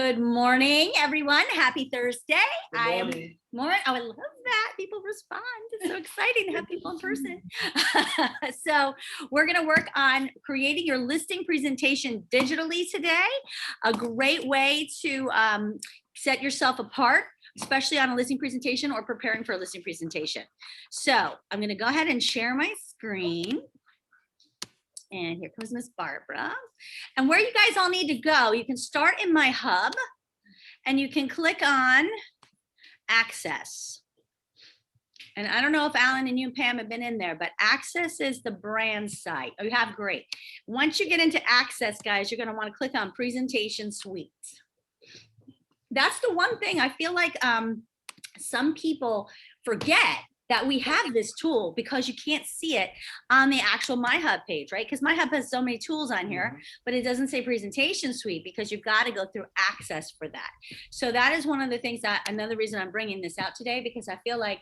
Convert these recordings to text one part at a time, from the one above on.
Good morning, everyone. Happy Thursday. Good morning. I would love that. People respond. It's so exciting to have people in person. So we're going to work on creating your listing presentation digitally today. A great way to set yourself apart, especially on a listing presentation or preparing for a listing presentation. So I'm going to go ahead and share my screen. And here comes Miss Barbara. And where you guys all need to go, you can start in my hub and you can click on Access. And I don't know if Alan and you and Pam have been in there, but Access is the brand site. Oh, you have, great. Once you get into Access, guys, you're going to want to click on Presentation Suite. That's the one thing I feel like some people forget, that we have this tool because you can't see it on the actual My Hub page, right? Because My Hub has so many tools on here, but it doesn't say Presentation Suite because you've got to go through Access for that. So that is one of the things that, another reason I'm bringing this out today, because I feel like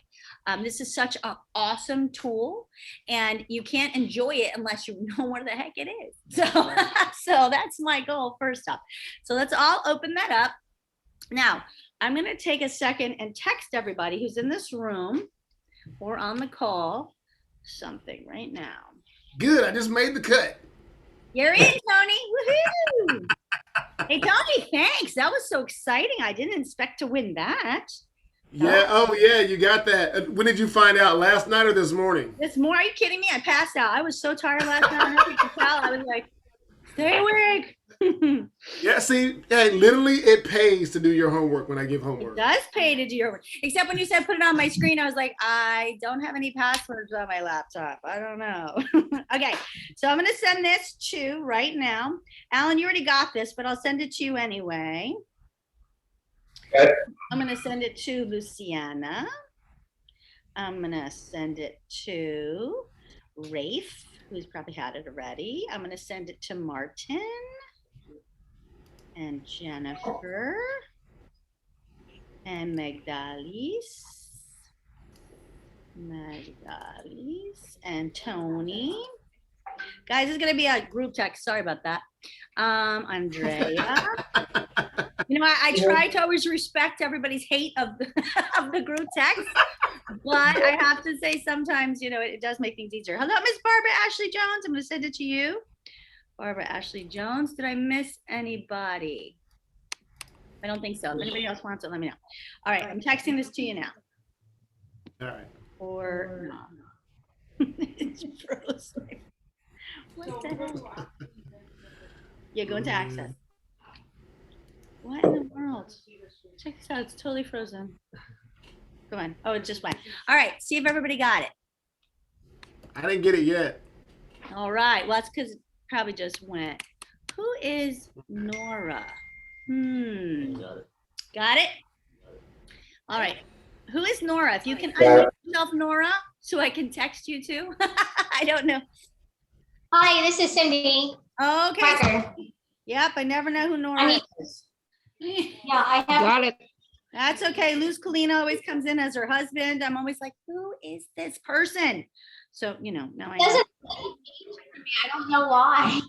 this is such an awesome tool and you can't enjoy it unless you know what the heck it is. So, so that's my goal first up. So let's all open that up. Now, I'm going to take a second and text everybody who's in this room or on the call something right now. Good, I just made the cut. You're in, Tony. Woohoo! Hey, Tony, thanks. That was so exciting. I didn't expect to win that. Yeah, oh yeah, you got that. When did you find out, last night or this morning? This morning, are you kidding me? I passed out. I was so tired last night. I was like, stay awake. Yeah, see, hey, literally it pays to do your homework when I give homework. It does pay to do your work. Except when you said put it on my screen, I was like, I don't have any passwords on my laptop. I don't know. Okay, so I'm going to send this to right now. Alan, you already got this, but I'll send it to you anyway. Okay. I'm going to send it to Luciana. I'm going to send it to Rafe, who's probably had it already. I'm going to send it to Martin and Jennifer and Magdalis and Tony. Guys, this is going to be a group text. Sorry about that. Andrea. You know, I try to always respect everybody's hate of the group text, but I have to say sometimes, you know, it does make things easier. Hello, Miss Barbara Ashley Jones. I'm going to send it to you. Barbara Ashley Jones. Did I miss anybody? I don't think so. If anybody else wants it, let me know. All right, I'm texting this to you now. All right. Or no. It froze. What the hell? Yeah, go into Access. What in the world? Check this out. It's totally frozen. Go on. Oh, it just went. All right. See if everybody got it. I didn't get it yet. All right. Well, that's because it probably just went. Who is Nora? Got it? All right. Who is Nora? If you can unmute yourself, Nora, so I can text you too. I don't know. Hi, this is Cindy. Okay. Parker. Yep. I never know who Nora is. Yeah, I have. Got it. That's okay. Luz Colina always comes in as her husband. I'm always like, who is this person? So, you know, now I know. I don't know why.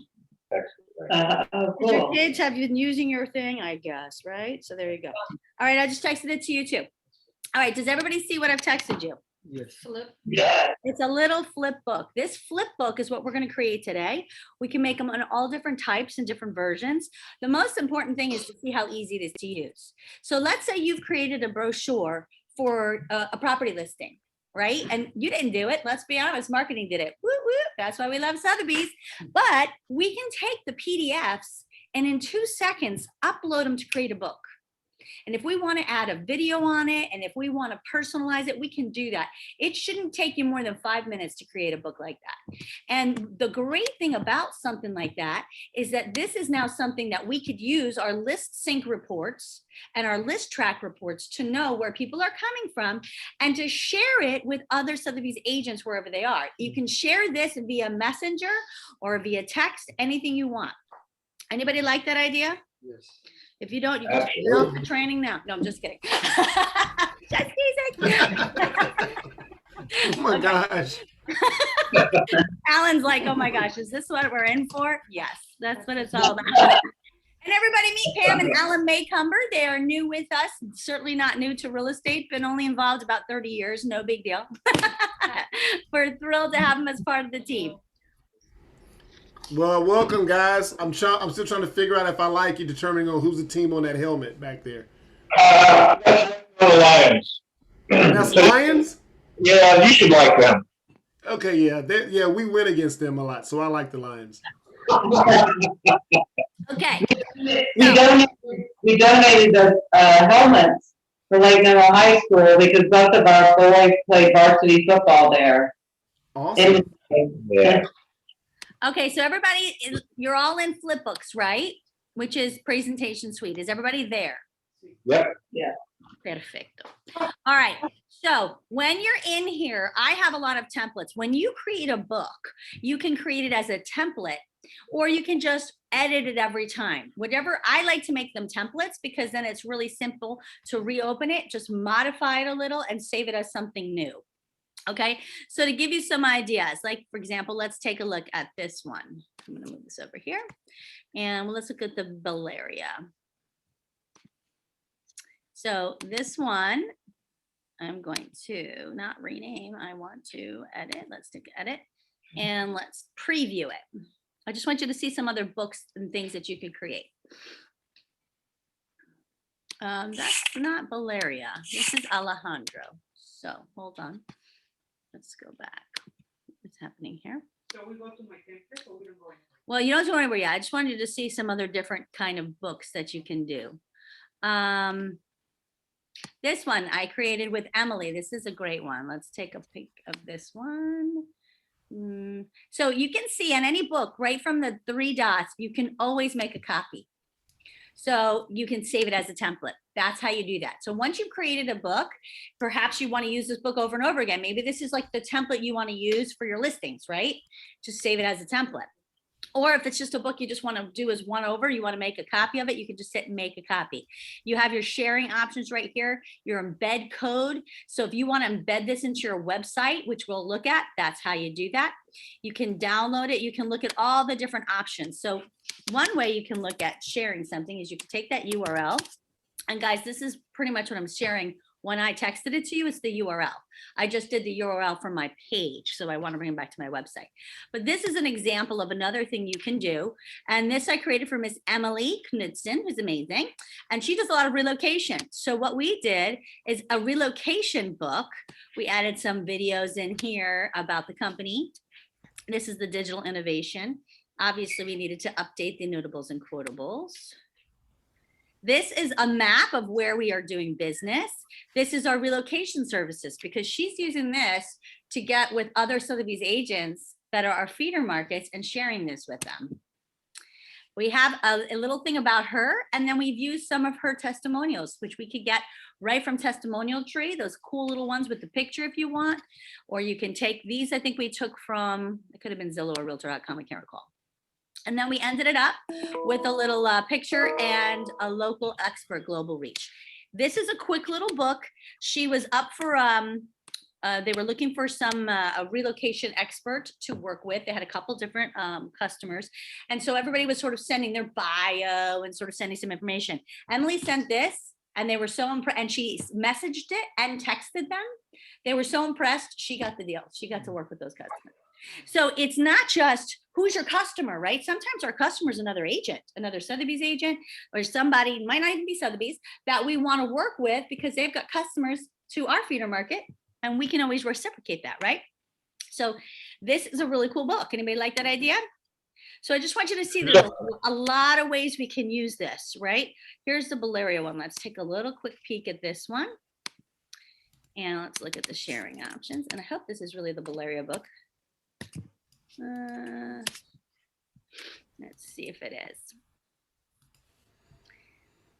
Cool. Your kids have been using your thing, I guess, right? So there you go. All right, I just texted it to you too. All right, does everybody see what I've texted you? Yes. Yeah. It's a little flip book. This flip book is what we're going to create today. We can make them in all different types and different versions. The most important thing is to see how easy it is to use. So let's say you've created a brochure for a property listing, right? And you didn't do it. Let's be honest, marketing did it. Woo woo. That's why we love Sotheby's. But we can take the PDFs and in 2 seconds, upload them to create a book. And if we want to add a video on it, and if we want to personalize it, we can do that. It shouldn't take you more than 5 minutes to create a book like that. And the great thing about something like that is that this is now something that we could use our list sync reports and our list track reports to know where people are coming from and to share it with other Sotheby's agents wherever they are. You can share this via messenger or via text, anything you want. Anybody like that idea? Yes. If you don't, you can get off the training now. No, I'm just kidding. Just teasing. Oh my gosh. Alan's like, oh my gosh, is this what we're in for? Yes, that's what it's all about. And everybody meet Pam and Alan Maycumber. They are new with us, certainly not new to real estate, been only involved about 30 years, no big deal. We're thrilled to have them as part of the team. Well, welcome, guys. I'm still trying to figure out if I like you, determining on who's the team on that helmet back there. That's the Lions. That's Lions? Yeah, you should like them. Okay, yeah, we win against them a lot, so I like the Lions. Okay. We donated the helmets for Lake Middle High School because both of our boys played varsity football there. Awesome. Yeah. Okay, so everybody, you're all in Flipbooks, right? Which is presentation suite. Is everybody there? Yep. Yeah. Perfecto. All right. So when you're in here, I have a lot of templates. When you create a book, you can create it as a template, or you can just edit it every time. Whatever, I like to make them templates because then it's really simple to reopen it, just modify it a little and save it as something new. Okay, so to give you some ideas, like for example, let's take a look at this one. I'm going to move this over here and let's look at the Valeria. So this one, I'm going to not rename. I want to edit. Let's take edit and let's preview it. I just want you to see some other books and things that you could create. That's not Valeria. This is Alejandro. So hold on. Let's go back. What's happening here? So we go to my template or we don't go anywhere? Well, you don't have to worry about it. I just wanted you to see some other different kind of books that you can do. This one I created with Emily. This is a great one. Let's take a peek of this one. So you can see in any book, right from the 3 dots, you can always make a copy. So you can save it as a template. That's how you do that. So once you've created a book, perhaps you want to use this book over and over again. Maybe this is like the template you want to use for your listings, right? Just save it as a template. Or if it's just a book you just want to do as one over, you want to make a copy of it, you can just sit and make a copy. You have your sharing options right here, your embed code. So if you want to embed this into your website, which we'll look at, that's how you do that. You can download it. You can look at all the different options. So one way you can look at sharing something is you can take that URL. And guys, this is pretty much what I'm sharing. When I texted it to you, it's the URL. I just did the URL from my page, so I want to bring it back to my website. But this is an example of another thing you can do. And this I created for Miss Emily Knudsen, who's amazing. And she does a lot of relocation. So what we did is a relocation book. We added some videos in here about the company. This is the digital innovation. Obviously, we needed to update the notables and quotables. This is a map of where we are doing business. This is our relocation services because she's using this to get with other Sotheby's agents that are our feeder markets and sharing this with them. We have a little thing about her, and then we've used some of her testimonials, which we could get right from Testimonial Tree, those cool little ones with the picture if you want, or you can take these. I think we took from, it could have been Zillow or Realtor.com, I can't recall. And then we ended it up with a little picture and a local expert global reach. This is a quick little book. She was up for, they were looking for a relocation expert to work with. They had a couple different customers. And so everybody was sort of sending their bio and sort of sending some information. Emily sent this and they were so impressed, and she messaged it and texted them. They were so impressed, she got the deal. She got to work with those customers. So it's not just who's your customer, right? Sometimes our customer is another agent, another Sotheby's agent, or somebody, might not even be Sotheby's, that we want to work with because they've got customers to our feeder market, and we can always reciprocate that, right? So this is a really cool book. Anybody like that idea? So I just want you to see there's a lot of ways we can use this, right? Here's the Valeria one. Let's take a little quick peek at this one. And let's look at the sharing options. And I hope this is really the Valeria book. Let's see if it is.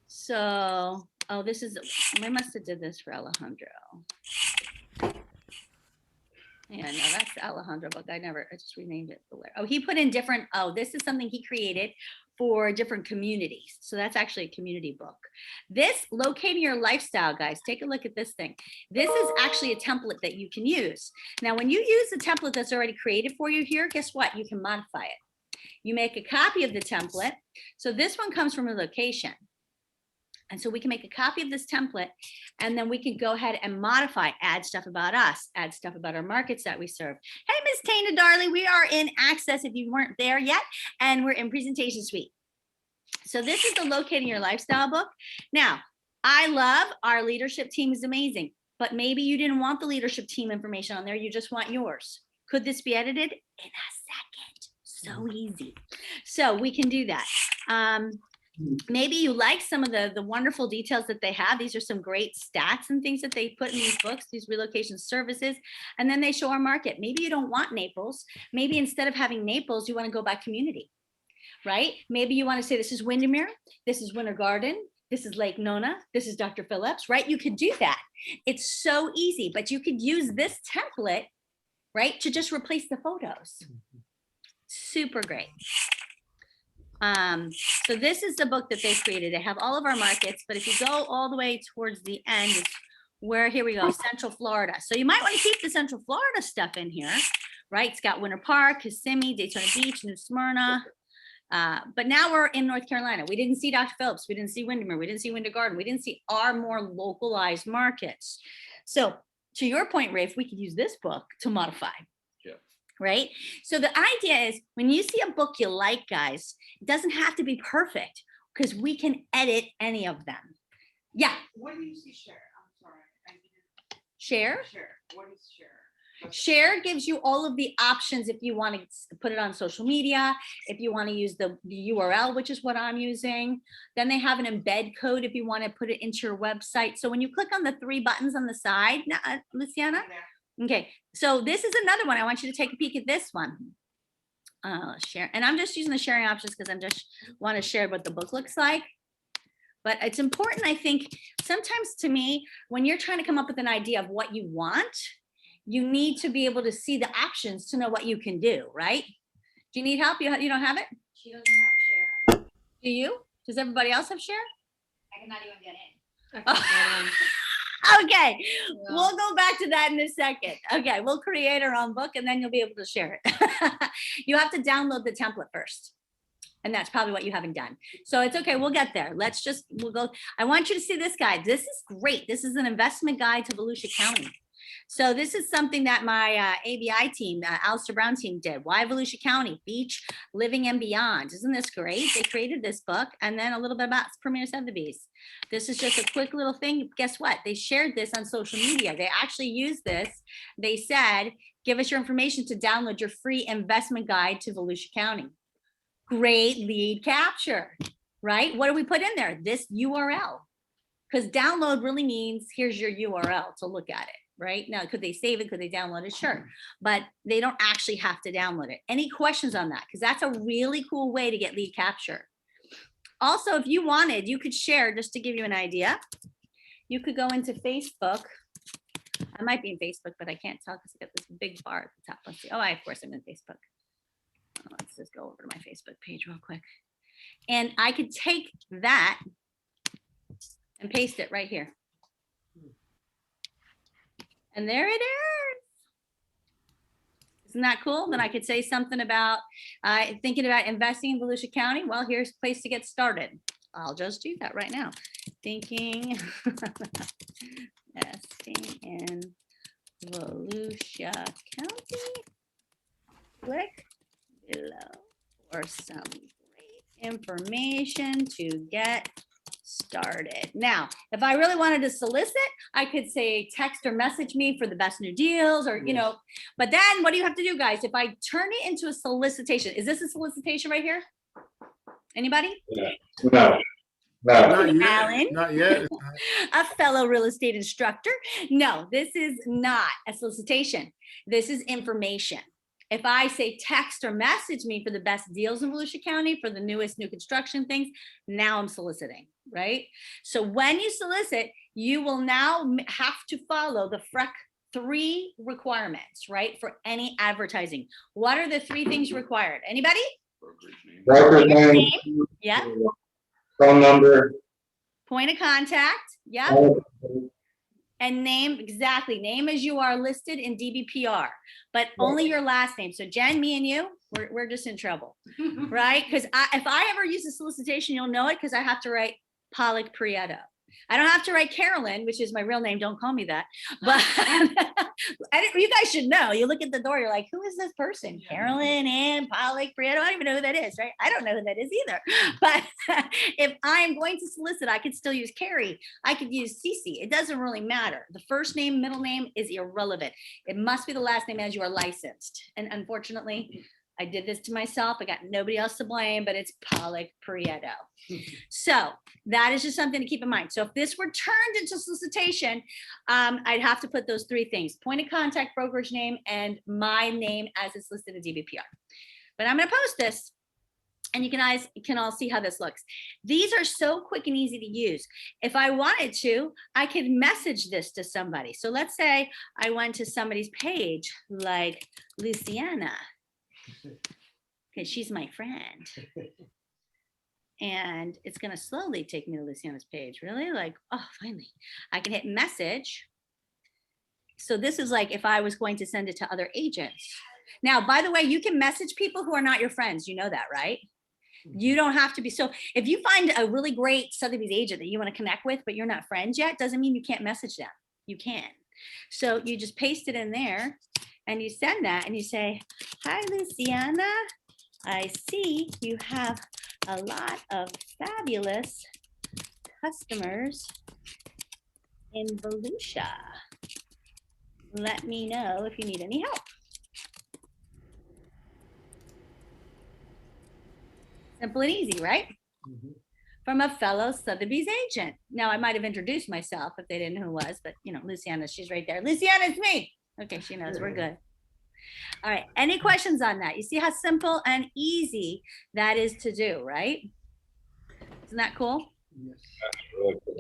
So, oh, this is, we must have did this for Alejandro. Yeah, no, that's the Alejandro book. I just renamed it. Oh, he put in different, oh, this is something he created for different communities. So that's actually a community book. This, Locating Your Lifestyle, guys, take a look at this thing. This is actually a template that you can use. Now, when you use the template that's already created for you here, guess what? You can modify it. You make a copy of the template. So this one comes from a location. And so we can make a copy of this template, and then we can go ahead and modify, add stuff about us, add stuff about our markets that we serve. Hey, Miss Tana, darling, we are in Access if you weren't there yet, and we're in Presentation Suite. So this is the Locating Your Lifestyle book. Now, I love our leadership team is amazing, but maybe you didn't want the leadership team information on there. You just want yours. Could this be edited? In a second. So easy. So we can do that. Maybe you like some of the wonderful details that they have. These are some great stats and things that they put in these books, these relocation services, and then they show our market. Maybe you don't want Naples. Maybe instead of having Naples, you want to go by community, right? Maybe you want to say, this is Windermere, this is Winter Garden, this is Lake Nona, this is Dr. Phillips, right? You could do that. It's so easy, but you could use this template, right, to just replace the photos. Super great. So this is the book that they created. They have all of our markets, but if you go all the way towards the end, it's where, here we go, Central Florida. So you might want to keep the Central Florida stuff in here, right? It's got Winter Park, Kissimmee, Daytona Beach, New Smyrna. But now we're in North Carolina. We didn't see Dr. Phillips. We didn't see Windermere. We didn't see Winter Garden. We didn't see our more localized markets. So to your point, Rafe, we could use this book to modify. Right? So the idea is when you see a book you like, guys, it doesn't have to be perfect because we can edit any of them. Yeah. What do you see share? I'm sorry. I didn't Share. share. What is share? Share gives you all of the options if you want to put it on social media, if you want to use the URL, which is what I'm using. Then they have an embed code if you want to put it into your website. So when you click on the 3 buttons on the side, Luciana, okay, so this is another one. I want you to take a peek at this one. Share, and I'm just using the sharing options because I'm just want to share what the book looks like. But it's important, I think, sometimes to me, when you're trying to come up with an idea of what you want, you need to be able to see the options to know what you can do, right? Do you need help? You don't have it? She doesn't have share. Do you? Does everybody else have share? I cannot even get in. Okay, we'll go back to that in a second. Okay, we'll create our own book and then you'll be able to share it. You have to download the template first. And that's probably what you haven't done. So it's okay, we'll get there. We'll go. I want you to see this guide. This is great. This is an investment guide to Volusia County. So this is something that my ABI team, Alistair Brown team did. Why Volusia County? Beach, living and beyond. Isn't this great? They created this book and then a little bit about Premier Sotheby's. This is just a quick little thing. Guess what? They shared this on social media. They actually used this. They said, give us your information to download your free investment guide to Volusia County. Great lead capture, right? What do we put in there? This URL. Because download really means here's your URL to look at it. Right now, could they save it? Could they download it? Sure, but they don't actually have to download it. Any questions on that? Because that's a really cool way to get lead capture. Also, if you wanted, you could share, just to give you an idea. You could go into Facebook. I might be in Facebook, but I can't tell because I got this big bar at the top. Let's see. Oh, of course I'm in Facebook. Let's just go over to my Facebook page real quick. And I could take that and paste it right here. And there it is. Isn't that cool? Then I could say something about thinking about investing in Volusia County. Well, here's a place to get started. I'll just do that right now. Thinking investing in Volusia County. Click below for some great information to get started. Now, if I really wanted to solicit, I could say text or message me for the best new deals or, you know, but then what do you have to do, guys? If I turn it into a solicitation, is this a solicitation right here? Anybody? No. Not yet. Alan? Not yet. A fellow real estate instructor? No, this is not a solicitation. This is information. If I say text or message me for the best deals in Volusia County for the newest new construction things, now I'm soliciting, right? So when you solicit, you will now have to follow the FREC 3 requirements, right? For any advertising. What are the 3 things required? Anybody? Broker's name. Yeah. Phone number. Point of contact. Yeah. And name, exactly, name as you are listed in DBPR, but only your last name. So Jen, me and you, we're just in trouble, right? Because if I ever use a solicitation, you'll know it because I have to write Pollock Prieto. I don't have to write Carolyn, which is my real name. Don't call me that. But you guys should know. You look at the door, you're like, who is this person? Carolyn and Pollock Prieto. I don't even know who that is, right? I don't know who that is either. But if I am going to solicit, I could still use Carrie. I could use Cece. It doesn't really matter. The first name, middle name is irrelevant. It must be the last name as you are licensed. And unfortunately, I did this to myself. I got nobody else to blame, but it's Pollock Prieto. So that is just something to keep in mind. So if this were turned into solicitation, I'd have to put those three things: point of contact, brokerage name, and my name as it's listed in DBPR. But I'm going to post this, and you guys can all see how this looks. These are so quick and easy to use. If I wanted to, I could message this to somebody. So let's say I went to somebody's page like Luciana. Okay, she's my friend. And it's going to slowly take me to Luciana's page. Really? Like, oh, finally. I can hit message. So this is like if I was going to send it to other agents. Now, by the way, you can message people who are not your friends. You know that, right? You don't have to be. So if you find a really great Sotheby's agent that you want to connect with, but you're not friends yet, doesn't mean you can't message them. You can. So you just paste it in there and you send that and you say, hi, Luciana. I see you have a lot of fabulous customers in Volusia. Let me know if you need any help. Simple and easy, right? From a fellow Sotheby's agent. Now, I might have introduced myself if they didn't know who it was, but you know, Luciana, she's right there. Luciana, it's me. Okay, she knows, we're good. All right, any questions on that? You see how simple and easy that is to do, right? Isn't that cool?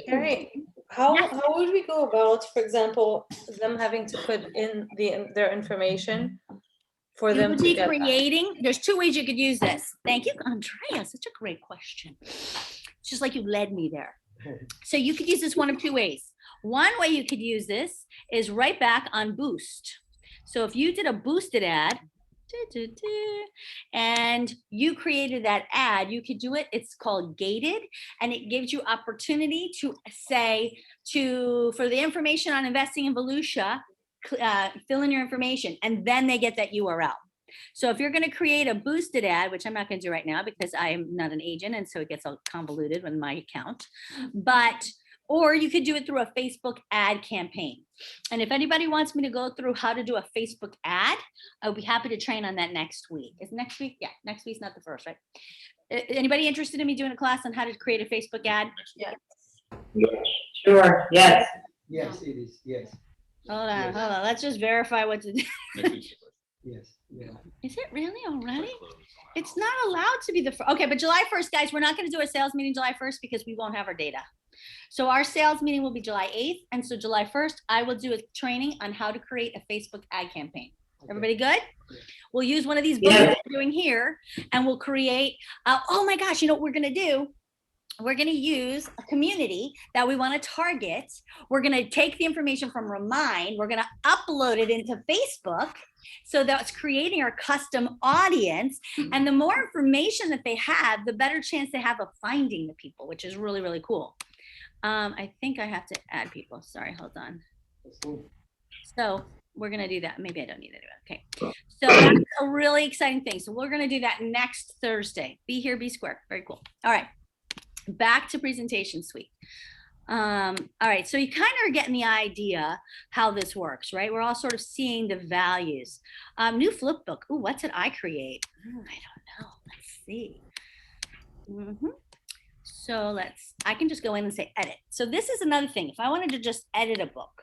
Carrie, how would we go about, for example, them having to put in their information for You them would to be get that? creating, there's two ways you could use this. Thank you, Andrea, such a great question. It's just like you led me there. So you could use this one of two ways. One way you could use this is right back on Boost. So if you did a boosted ad, and you created that ad, you could do it. It's called gated, and it gives you opportunity to say for the information on investing in Volusia, fill in your information, and then they get that URL. So if you're going to create a boosted ad, which I'm not going to do right now because I am not an agent, and so it gets all convoluted with my account, or you could do it through a Facebook ad campaign. And if anybody wants me to go through how to do a Facebook ad, I'll be happy to train on that next week. Is next week? Yeah, next week's not the first, right? Anybody interested in me doing a class on how to create a Facebook ad? Yeah. Sure, yes. Yes, it is. Yes, Hold on. Let's just verify what to do. yes, yeah. Is it really already? It's not allowed to be the first. Okay, but July 1st, guys, we're not going to do a sales meeting July 1st because we won't have our data. So our sales meeting will be July 8th. And so July 1st, I will do a training on how to create a Facebook ad campaign. Everybody good? Yeah. We'll use one of these books we're doing here, and we'll create, oh my gosh, you know what we're going to do? We're going to use a community that we want to target. We're going to take the information from Remind. We're going to upload it into Facebook. So that's creating our custom audience. And the more information that they have, the better chance they have of finding the people, which is really, really cool. I think I have to add people. Sorry, hold on. So we're going to do that. Maybe I don't need to do it. Okay. So that's a really exciting thing. So we're going to do that next Thursday. Be here, be square. Very cool. All right. Back to presentation suite. All right. So you kind of are getting the idea how this works, right? We're all sort of seeing the values. New flip book. Ooh, what did I create? I don't know. Let's see. So I can just go in and say edit. So this is another thing. If I wanted to just edit a book,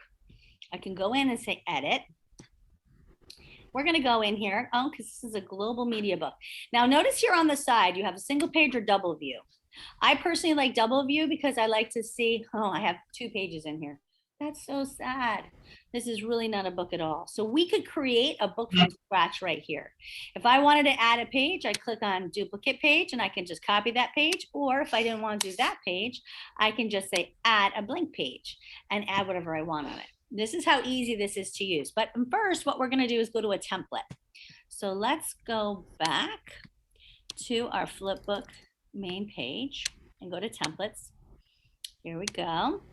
I can go in and say edit. We're going to go in here. Oh, because this is a global media book. Now notice here on the side, you have a single page or double view. I personally like double view because I like to see, I have 2 pages in here. That's so sad. This is really not a book at all. So we could create a book from scratch right here. If I wanted to add a page, I click on duplicate page and I can just copy that page. Or if I didn't want to do that page, I can just say add a blank page and add whatever I want on it. This is how easy this is to use. But first, what we're going to do is go to a template. So let's go back to our flipbook main page and go to templates. Here we go.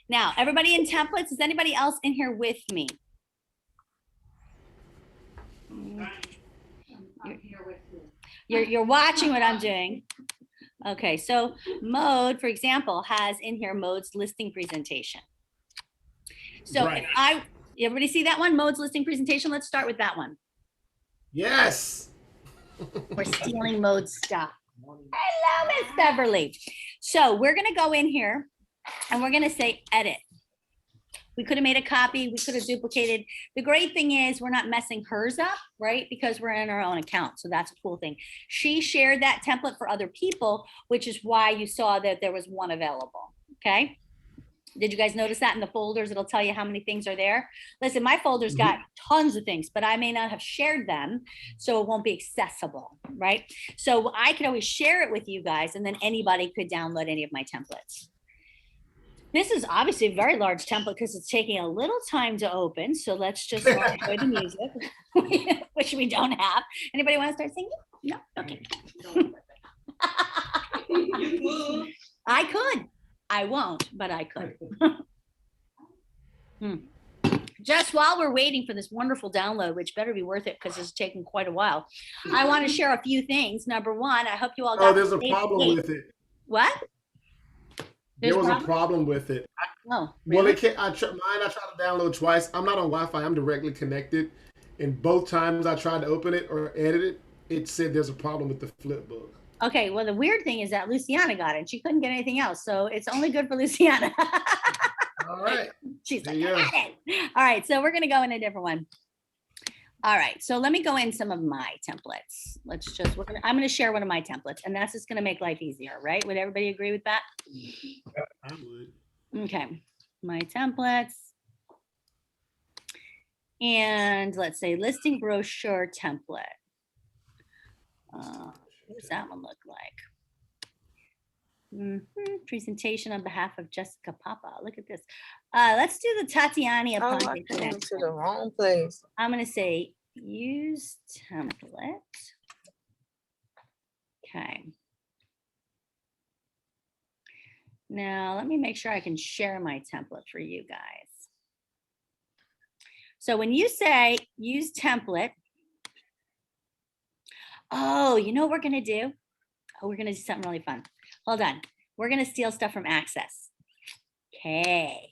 Now, everybody in templates, is anybody else in here with me? I'm here with you. You're watching what I'm doing. Okay, so Mode, for example, has in here Mode's listing presentation. So Right. everybody see that one? Mode's listing presentation. Let's start with that one. Yes. We're stealing Mode's stuff. Hello, Miss Beverly. So we're gonna go in here and we're gonna say edit. We could have made a copy, we could have duplicated. The great thing is we're not messing hers up, right? Because we're in our own account. So that's a cool thing. She shared that template for other people, which is why you saw that there was one available. Okay. Did you guys notice that in the folders? It'll tell you how many things are there. Listen, my folder's got tons of things, but I may not have shared them, so it won't be accessible, right? So I can always share it with you guys, and then anybody could download any of my templates. This is obviously a very large template because it's taking a little time to open. So let's just enjoy the music, which we don't have. Anybody want to start singing? No? Okay. I could. I won't, but I could. Just while we're waiting for this wonderful download, which better be worth it because it's taking quite a while, I want to share a few things. Number one, I hope you all got. Oh, there's a problem with it. What? There was a problem with it. Oh, Well, really? it can't. I tried to download twice. I'm not on Wi-Fi. I'm directly connected, and both times I tried to open it or edit it, it said there's a problem with the flipbook. Okay, well, the weird thing is that Luciana got it. She couldn't get anything else. So it's only good for Luciana. All right. She's There like, you I go. got it. All right, so we're going to go in a different one. All right, so let me go in some of my templates. I'm going to share one of my templates, and that's just going to make life easier, right? Would everybody agree with that? I would. Okay, my templates. And let's say listing brochure template. What does that one look like? Presentation on behalf of Jessica Papa. Look at this. Let's do the Tatiana Oh, I Aponte came connection. to the wrong place. I'm going to say use template. Okay. Now let me make sure I can share my template for you guys. So when you say use template, oh, you know what we're going to do? Oh, we're going to do something really fun. Hold on. We're going to steal stuff from Access. Okay.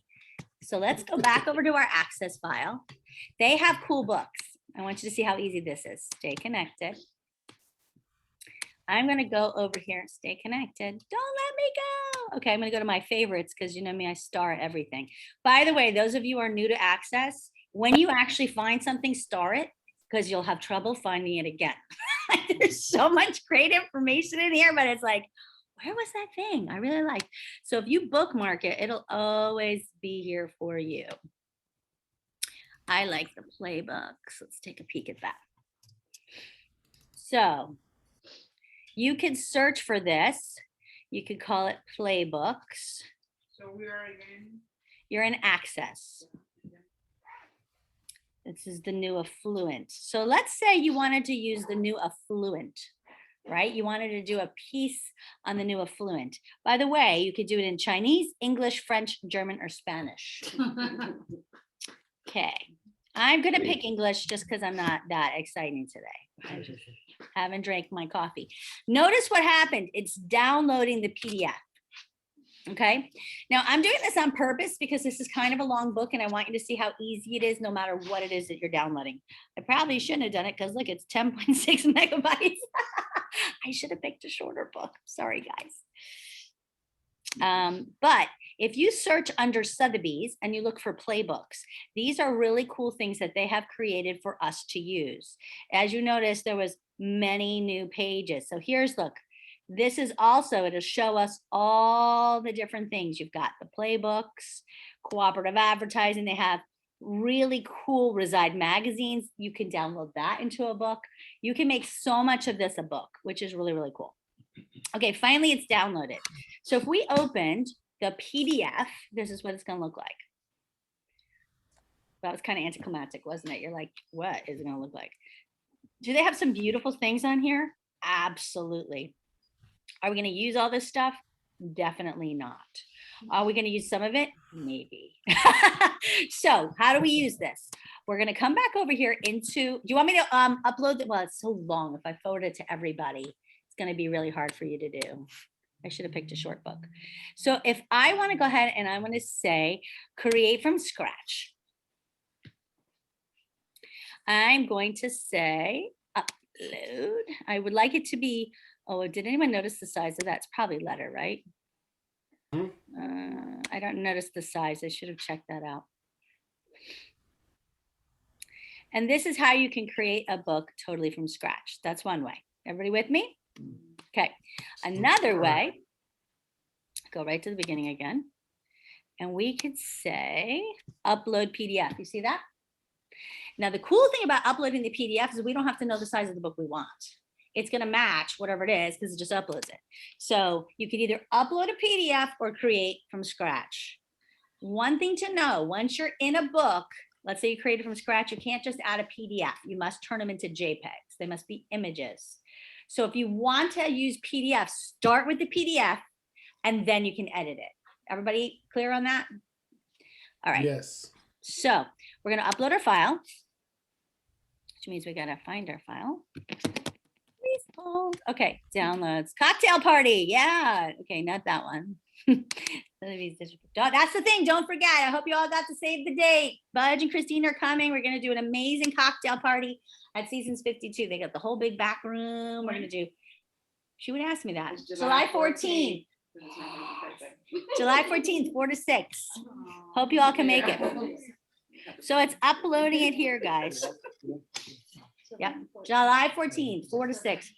So let's go back over to our Access file. They have cool books. I want you to see how easy this is. Stay connected. I'm going to go over here and stay connected. Don't let me go. Okay, I'm going to go to my favorites because you know me, I star everything. By the way, those of you who are new to Access, when you actually find something, star it because you'll have trouble finding it again. There's so much great information in here, but it's like, where was that thing I really liked? So if you bookmark it, it'll always be here for you. I like the playbooks. Let's take a peek at that. So you could search for this. You could call it playbooks. So we are again. You're in Access. This is the new affluent. So let's say you wanted to use the new affluent, right? You wanted to do a piece on the new affluent. By the way, you could do it in Chinese, English, French, German, or Spanish. Okay. I'm going to pick English just because I'm not that exciting today. I just haven't drank my coffee. Notice what happened. It's downloading the PDF. Okay. Now I'm doing this on purpose because this is kind of a long book and I want you to see how easy it is no matter what it is that you're downloading. I probably shouldn't have done it because look, it's 10.6 megabytes. I should have picked a shorter book. Sorry, guys. But if you search under Sotheby's and you look for playbooks, these are really cool things that they have created for us to use. As you notice, there was many new pages. So here's, look, This is also, it'll show us all the different things. You've got the playbooks, cooperative advertising. They have really cool Reside magazines. You can download that into a book. You can make so much of this a book, which is really, really cool. Okay, finally it's downloaded. So if we opened the PDF, this is what it's gonna look like. That was kind of anticlimactic, wasn't it? You're like, what is it gonna look like? Do they have some beautiful things on here? Absolutely. Are we gonna use all this stuff? Definitely not. Are we gonna use some of it? Maybe. So how do we use this? We're gonna come back over here into, do you want me to upload it? Well, it's so long. If I forward it to everybody, it's gonna be really hard for you to do. I should have picked a short book. So if I wanna go ahead and I wanna say, create from scratch. I'm going to say upload. I would like it to be, oh, did anyone notice the size of that? It's probably letter, right? I don't notice the size. I should have checked that out. And this is how you can create a book totally from scratch. That's one way. Everybody with me? Okay. Another way, go right to the beginning again. And we could say upload PDF. You see that? Now, the cool thing about uploading the PDF is we don't have to know the size of the book we want. It's going to match whatever it is because it just uploads it. So you can either upload a PDF or create from scratch. One thing to know, once you're in a book, let's say you created from scratch, you can't just add a PDF. You must turn them into JPEGs. They must be images. So if you want to use PDF, start with the PDF and then you can edit it. Everybody clear on that? All right. Yes. So we're going to upload our file, which means we got to find our file. Please hold. Okay, downloads. Cocktail party. Yeah. Okay, not that one. That's the thing. Don't forget. I hope you all got to save the date. Budge and Christine are coming. We're going to do an amazing cocktail party at Seasons 52. They got the whole big back room. We're going to do, she would ask me that. July 14th. July 14th, 4 to 6. Hope you all can make it. So it's uploading it here, guys. Yep, July 14th, 4 to 6.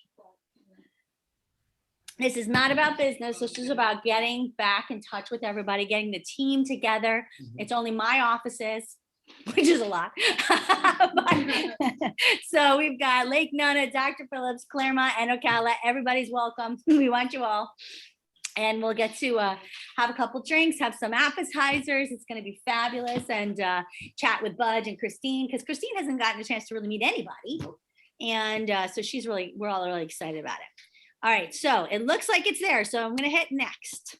This is not about business. This is about getting back in touch with everybody, getting the team together. It's only my offices, which is a lot. So we've got Lake Nona, Dr. Phillips, Claremont, and Ocala. Everybody's welcome. We want you all. And we'll get to have a couple drinks, have some appetizers. It's going to be fabulous, and chat with Budge and Christine, because Christine hasn't gotten a chance to really meet anybody. And so we're all really excited about it. All right, so it looks like it's there. So I'm going to hit next.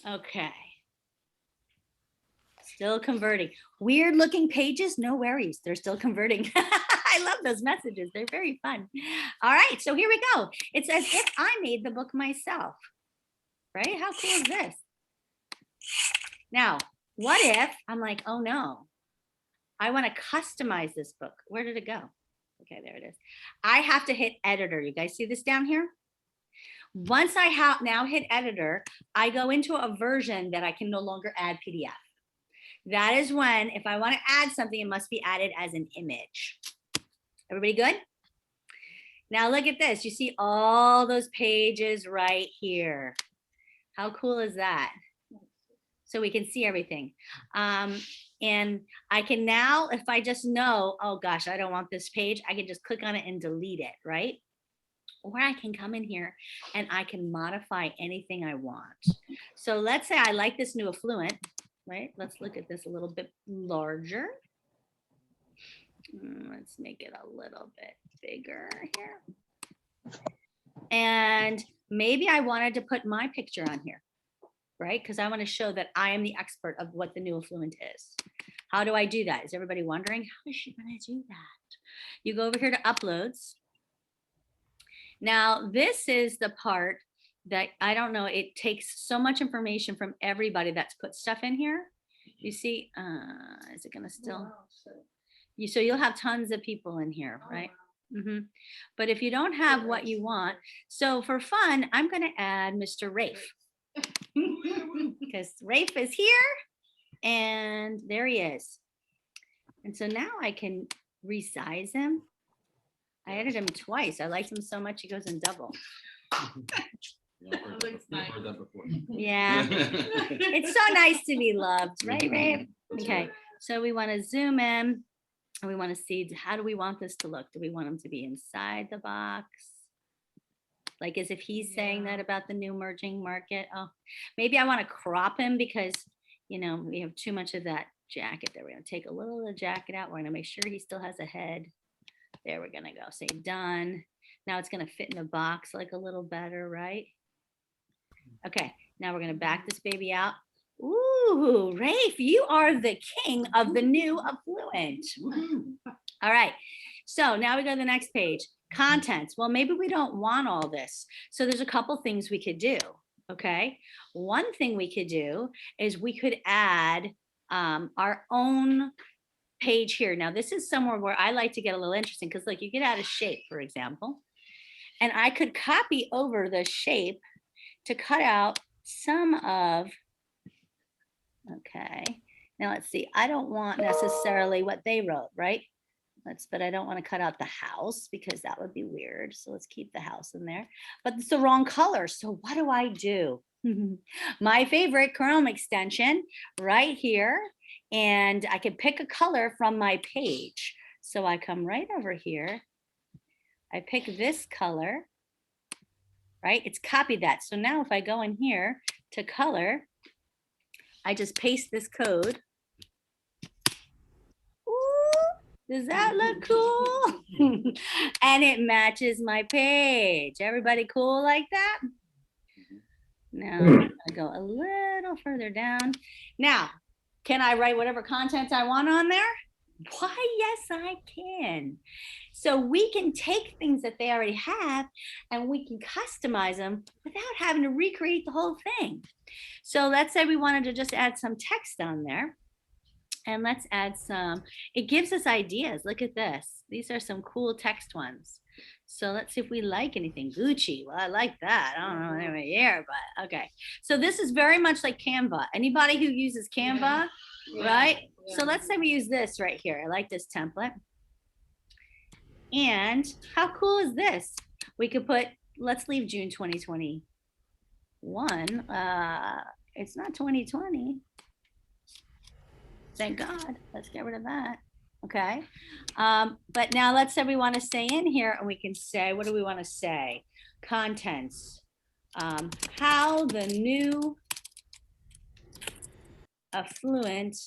Okay. Still converting. Weird looking pages, no worries. They're still converting. I love those messages. They're very fun. All right, so here we go. It's as if I made the book myself, right? How cool is this? Now, what if I'm like, oh no, I want to customize this book. Where did it go? Okay, there it is. I have to hit editor. You guys see this down here? Once I have now hit editor, I go into a version that I can no longer add PDF. That is when, if I want to add something, it must be added as an image. Everybody good? Now look at this. You see all those pages right here. How cool is that? So we can see everything. And I can now, if I just know, oh gosh, I don't want this page, I can just click on it and delete it, right? Or I can come in here and I can modify anything I want. So let's say I like this new affluent, right? Let's look at this a little bit larger. Let's make it a little bit bigger here. And maybe I wanted to put my picture on here, right? Because I want to show that I am the expert of what the new affluent is. How do I do that? Is everybody wondering, how is she going to do that? You go over here to uploads. Now, this is the part that I don't know, it takes so much information from everybody that's put stuff in here. You see, is it going to still? So you'll have tons of people in here, right? But if you don't have what you want, so for fun, I'm going to add Mr. Rafe because Rafe is here and there he is. And so now I can resize him. I edited him twice. I liked him so much, he goes in double. That looks nice. Heard that before. Yeah, it's so nice to be loved, right, Ray? Okay, so we want to zoom in and we want to see, how do we want this to look? Do we want him to be inside the box? Like as if he's saying that about the new emerging market. Oh, maybe I want to crop him because, you know, we have too much of that jacket there. We're going to take a little of the jacket out. We're going to make sure he still has a head. There, we're going to go say done. Now it's going to fit in the box like a little better, right? Okay, now we're going to back this baby out. Ooh, Rafe, you are the king of the new affluent. All right, so now we go to the next page. Contents. Well, maybe we don't want all this. So there's a couple things we could do, okay? One thing we could do is we could add our own page here. Now, this is somewhere where I like to get a little interesting because like you could add a shape, for example, and I could copy over the shape to cut out some of, okay, now let's see, I don't want necessarily what they wrote, right? But I don't want to cut out the house because that would be weird. So let's keep the house in there, but it's the wrong color. So what do I do? My favorite Chrome extension right here, and I can pick a color from my page. So I come right over here. I pick this color, right? It's copied that. So now if I go in here to color, I just paste this code. Ooh, does that look cool? And it matches my page. Everybody cool like that? Now I'm gonna go a little further down. Now, can I write whatever content I want on there? Why, yes, I can. So we can take things that they already have and we can customize them without having to recreate the whole thing. So let's say we wanted to just add some text on there. And let's add some, it gives us ideas. Look at this. These are some cool text ones. So let's see if we like anything. Gucci, well, I like that. I don't know anyway here, but okay. So this is very much like Canva. Anybody who uses Canva, right? Yeah. So let's say we use this right here. I like this template. And how cool is this? We could put, let's leave June 2021. It's not 2020. Thank God. Let's get rid of that. Okay. But now let's say we want to stay in here and we can say, what do we want to say? Contents. How the new affluent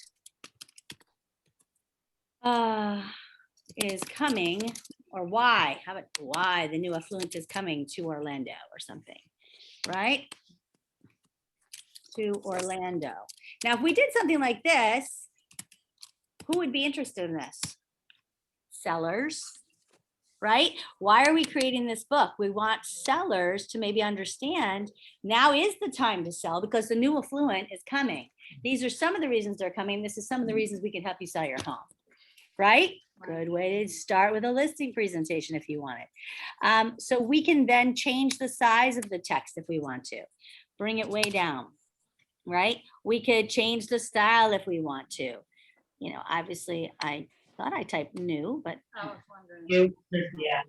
is coming, or why, how about why the new affluent is coming to Orlando or something, right? To Orlando. Now, if we did something like this, who would be interested in this? Sellers, right? Why are we creating this book? We want sellers to maybe understand now is the time to sell because the new affluent is coming. These are some of the reasons they're coming. This is some of the reasons we can help you sell your home, right? Good way to start with a listing presentation if you want it. So we can then change the size of the text if we want to. Bring it way down, right? We could change the style if we want to. You know, obviously I thought I typed new, but I was wondering. Yeah.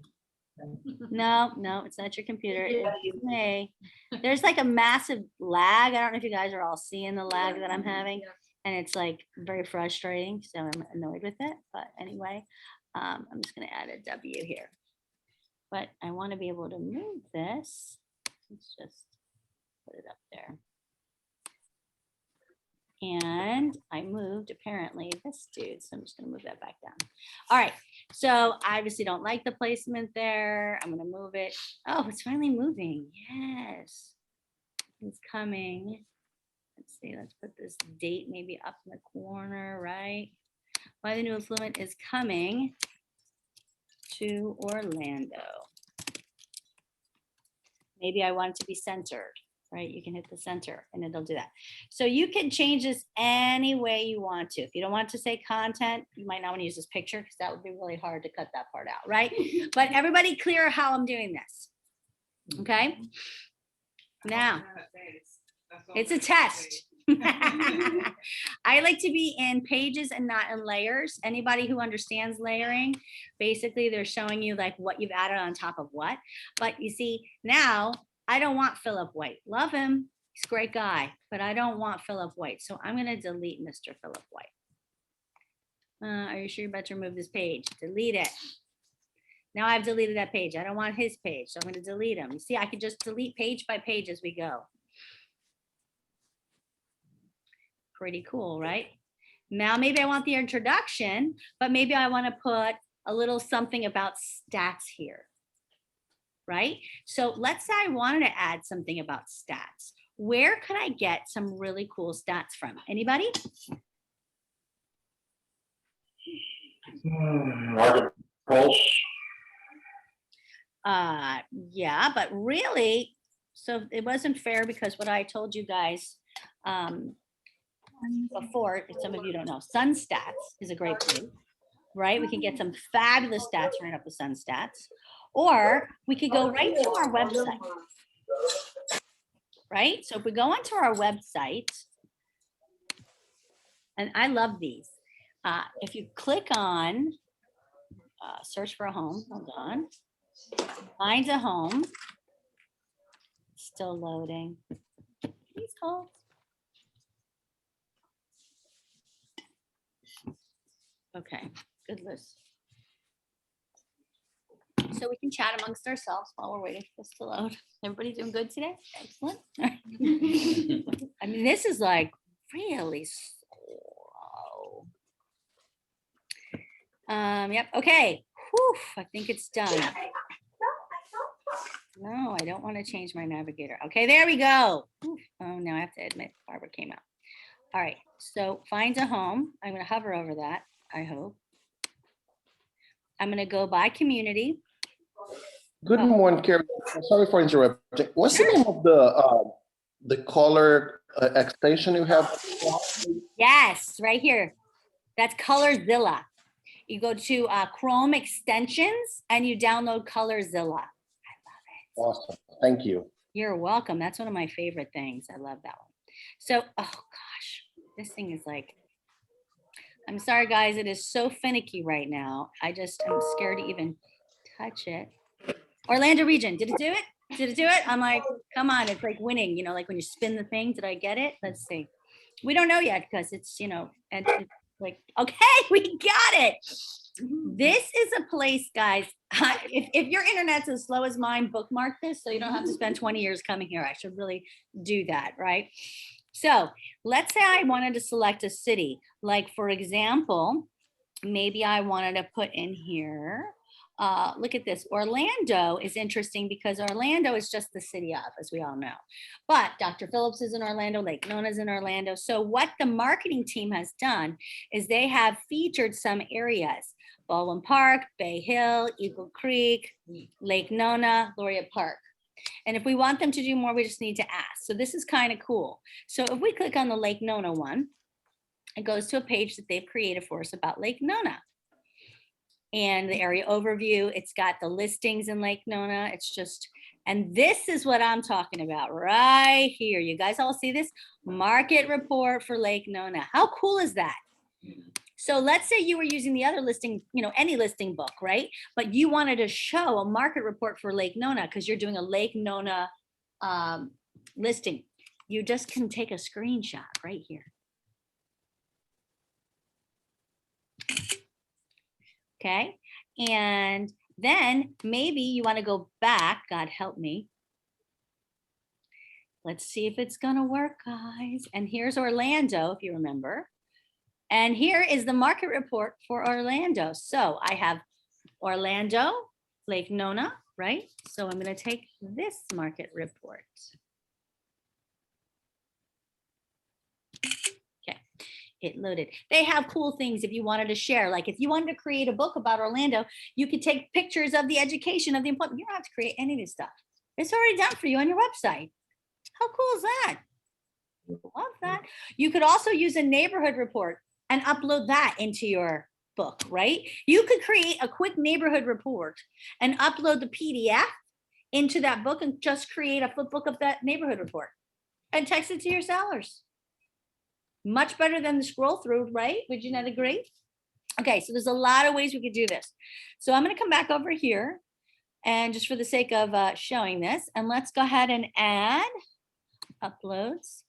no, it's not your computer. It's me. There's like a massive lag. I don't know if you guys are all seeing the lag that I'm having. And it's like very frustrating, so I'm annoyed with it. But anyway, I'm just gonna add a W here. But I wanna be able to move this. Let's just put it up there. And I moved apparently this dude, so I'm just gonna move that back down. All right, so I obviously don't like the placement there. I'm gonna move it. Oh, it's finally moving, yes. It's coming. Let's see, let's put this date maybe up in the corner, right? Why the new affluent is coming to Orlando. Maybe I want it to be centered, right? You can hit the center and it'll do that. So you can change this any way you want to. If you don't want to say content, you might not want to use this picture because that would be really hard to cut that part out, right? But everybody clear how I'm doing this, okay? Now, it's a test. I like to be in pages and not in layers. Anybody who understands layering, basically they're showing you like what you've added on top of what. But you see, now I don't want Philip White. Love him. He's a great guy, but I don't want Philip White. So I'm going to delete Mr. Philip White. Are you sure you're about to remove this page? Delete it. Now I've deleted that page. I don't want his page, so I'm going to delete him. You see, I can just delete page by page as we go. Pretty cool, right? Now maybe I want the introduction, but maybe I want to put a little something about stats here, right? So let's say I wanted to add something about stats. Where could I get some really cool stats from? Anybody? Market pulse. Yeah, but really, so it wasn't fair because what I told you guys before, some of you don't know, Sun Stats is a great place, right? We can get some fabulous stats right up with Sun Stats, or we could go right to our website, right? So if we go onto our website, and I love these. If you click on search for a home, hold on, find a home, still loading. Please hold. Okay, good list. So we can chat amongst ourselves while we're waiting for this to load. Everybody doing good today? Excellent. I mean, this is like really slow. Yep, okay. Whew, I think it's done. No, I don't want to change my navigator. Okay, there we go. Oof. Oh, now I have to admit Barbara came out. All right, so find a home. I'm going to hover over that, I hope. I'm going to go by community. Good morning, Carol. Sorry for interrupting. What's the name of the color extension you have? Yes, right here. That's Colorzilla. You go to Chrome extensions and you download Colorzilla. I love it. Awesome. Thank you. You're welcome. That's one of my favorite things. I love that one. So, oh gosh, this thing is like, I'm sorry, guys. It is so finicky right now. I'm scared to even touch it. Orlando region, did it do it? Did it do it? I'm like, come on, it's like winning, you know, like when you spin the thing, did I get it? Let's see. We don't know yet because it's, you know, and it's like, okay, we got it. This is a place, guys, if your internet's as slow as mine, bookmark this so you don't have to spend 20 years coming here. I should really do that, right? So let's say I wanted to select a city, like for example, maybe I wanted to put in here, look at this. Orlando is interesting because Orlando is just the city of, as we all know. But Dr. Phillips is in Orlando, Lake Nona is in Orlando. So what the marketing team has done is they have featured some areas, Baldwin Park, Bay Hill, Eagle Creek, Lake Nona, Laureate Park. And if we want them to do more, we just need to ask. So this is kind of cool. So if we click on the Lake Nona one, it goes to a page that they've created for us about Lake Nona. And the area overview, it's got the listings in Lake Nona. It's just, and this is what I'm talking about right here. You guys all see this? Market report for Lake Nona. How cool is that? So let's say you were using the other listing, you know, any listing book, right? But you wanted to show a market report for Lake Nona because you're doing a Lake Nona listing. You just can take a screenshot right here. Okay, and then maybe you want to go back, God help me. Let's see if it's gonna work, guys. And here's Orlando, if you remember. And here is the market report for Orlando. So I have Orlando, Lake Nona, right? So I'm gonna take this market report. It loaded. They have cool things if you wanted to share. Like if you wanted to create a book about Orlando, you could take pictures of the education of the employment. You don't have to create any of this stuff. It's already done for you on your website. How cool is that? Love that. You could also use a neighborhood report and upload that into your book, right? You could create a quick neighborhood report and upload the PDF into that book and just create a flip book of that neighborhood report and text it to your sellers. Much better than the scroll through, right? Would you not agree? Okay, so there's a lot of ways we could do this. So I'm gonna come back over here and just for the sake of showing this, and let's go ahead and add uploads.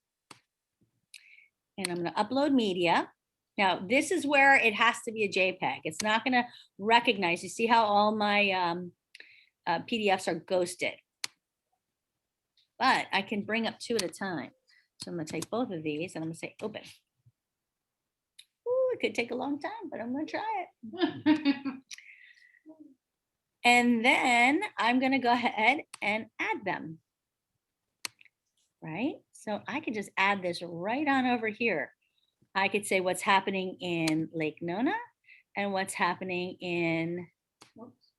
And I'm gonna upload media. Now, this is where it has to be a JPEG. It's not gonna recognize, you see how all my PDFs are ghosted. But I can bring up 2 at a time. So I'm gonna take both of these and I'm gonna say open. Ooh, it could take a long time, but I'm gonna try it. And then I'm gonna go ahead and add them. Right? So I could just add this right on over here. I could say what's happening in Lake Nona and what's happening in, whoops.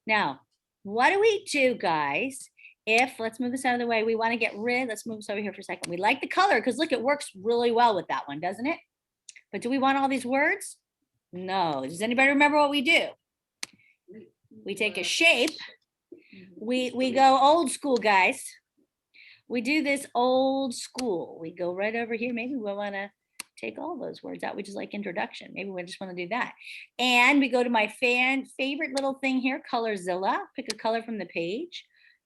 Now, what do we do, guys? If, let's move this out of the way, we want to get rid, let's move this over here for a second. We like the color because look, it works really well with that one, doesn't it? But do we want all these words? No. Does anybody remember what we do? We take a shape. We go old school, guys. We do this old school. We go right over here. Maybe we want to take all those words out. We just like introduction. Maybe we just want to do that. And we go to my favorite little thing here, Colorzilla. Pick a color from the page.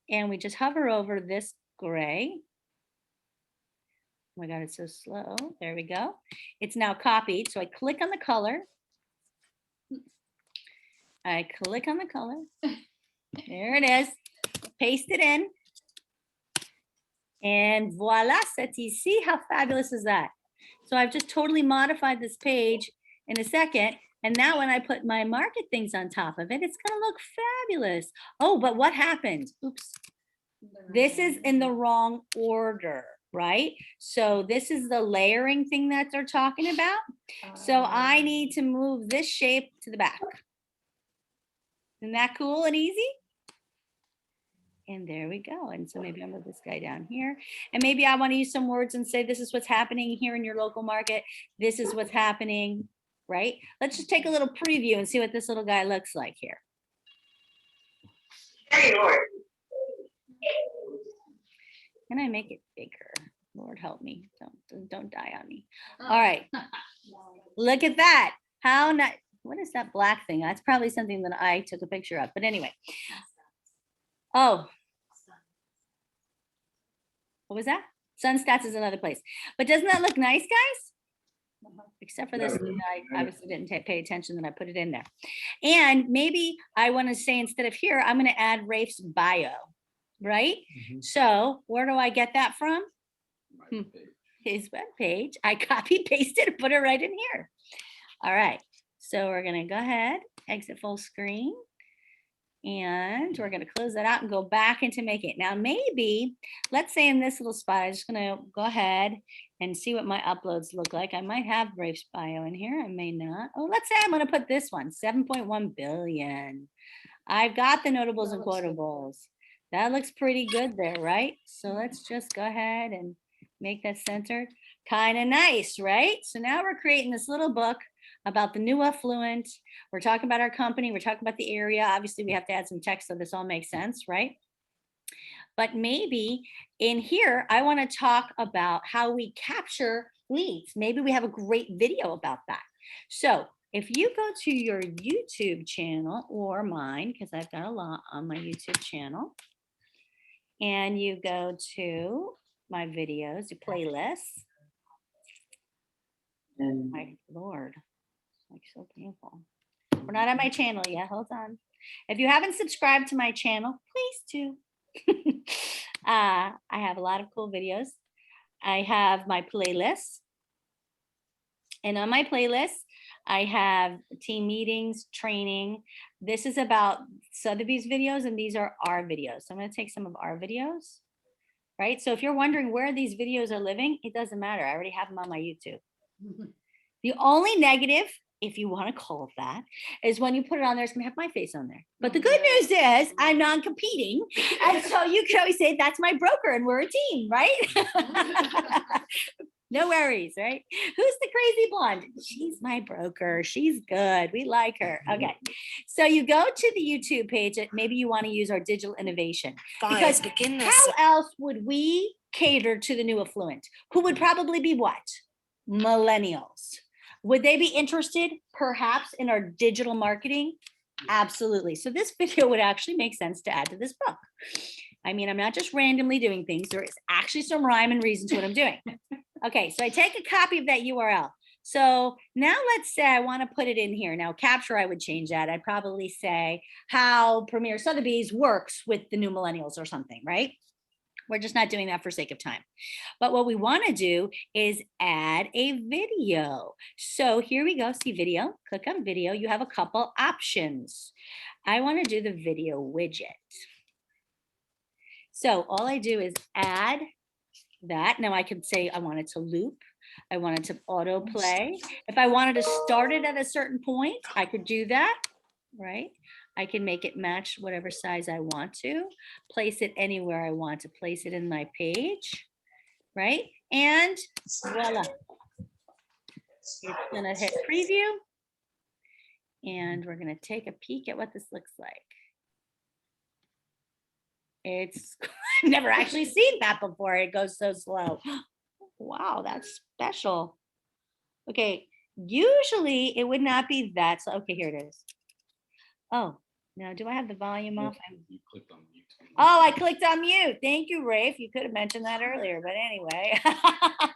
And we just hover over this gray. Oh my God, it's so slow. There we go. It's now copied. So I click on the color. I click on the color. There it is. Paste it in. And voila, c'est ici. How fabulous is that? So I've just totally modified this page in a second. And now when I put my market things on top of it, it's gonna look fabulous. Oh, but what happened? Oops. This is in the wrong order, right? So this is the layering thing that they're talking about. So I need to move this shape to the back. Isn't that cool and easy? And there we go. And so maybe I'll move this guy down here. And maybe I want to use some words and say, this is what's happening here in your local market. This is what's happening, right? Let's just take a little preview and see what this little guy looks like here. Can I make it bigger? Lord help me. Don't die on me. All right. Look at that. How not, what is that black thing? That's probably something that I took a picture of. But anyway. Oh. What was that? Sunstats is another place. But doesn't that look nice, guys? Except for this, I obviously didn't pay attention that I put it in there. And maybe I want to say instead of here, I'm going to add Rafe's bio, right? So where do I get that from? His webpage. I copy pasted and put it right in here. All right. So we're going to go ahead, exit full screen. And we're going to close that out and go back into make it. Now, maybe, let's say in this little spot, I'm just going to go ahead and see what my uploads look like. I might have Rafe's bio in here. I may not. Oh, let's say I'm going to put this one, 7.1 billion. I've got the notables and quotables. That looks pretty good there, right? So let's just go ahead and make that centered. Kind of nice, right? So now we're creating this little book about the new affluent. We're talking about our company. We're talking about the area. Obviously, we have to add some text so this all makes sense, right? But maybe in here, I want to talk about how we capture leads. Maybe we have a great video about that. So if you go to your YouTube channel or mine, because I've got a lot on my YouTube channel, and you go to my videos, your playlists, and my Lord. Like so painful. We're not on my channel yet. Hold on. If you haven't subscribed to my channel, please do. I have a lot of cool videos. I have my playlists. And on my playlist, I have team meetings, training. This is about Sotheby's videos, and these are our videos. So I'm going to take some of our videos, right? So if you're wondering where these videos are living, it doesn't matter. I already have them on my YouTube. The only negative, if you want to call it that, is when you put it on there, it's going to have my face on there. But the good news is I'm non-competing. And so you can always say, that's my broker and we're a team, right? No worries, right? Who's the crazy blonde? She's my broker. She's good. We like her. Okay. So you go to the YouTube page. Maybe you want to use our digital innovation. Because how else would we cater to the new affluent, who would probably be what? Millennials. Would they be interested perhaps in our digital marketing? Absolutely. So this video would actually make sense to add to this book. I mean, I'm not just randomly doing things. There is actually some rhyme and reason to what I'm doing. Okay, so I take a copy of that URL. So now let's say I want to put it in here. Now capture, I would change that. I'd probably say how Premier Sotheby's works with the new millennials or something, right? We're just not doing that for sake of time. But what we want to do is add a video. So here we go, see video, click on video. You have a couple options. I want to do the video widget. So all I do is add that. Now I can say I want it to loop. I want it to autoplay. If I wanted to start it at a certain point, I could do that, right? I can make it match whatever size I want to, place it anywhere I want to place it in my page, right? And voila. It's gonna hit preview. And we're gonna take a peek at what this looks like. It's, I've never actually seen that before. It goes so slow. Wow, that's special. Okay, usually it would not be that slow. Okay, here it is. Oh, now do I have the volume off? You clicked on mute. Oh, I clicked on mute. Thank you, Rafe. You could have mentioned that earlier, but anyway. I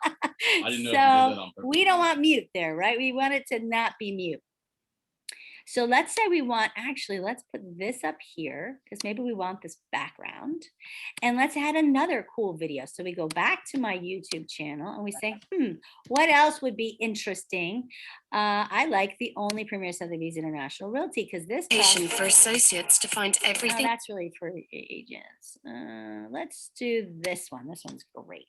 didn't know if you did that So on purpose. we don't want mute there, right? We want it to not be mute. So let's say we want, actually, let's put this up here because maybe we want this background. And let's add another cool video. So we go back to my YouTube channel and we say, what else would be interesting? I like the only Premier Sotheby's International Realty because this for associates to find oh, everything. that's really for agents. Let's do this one. This one's great.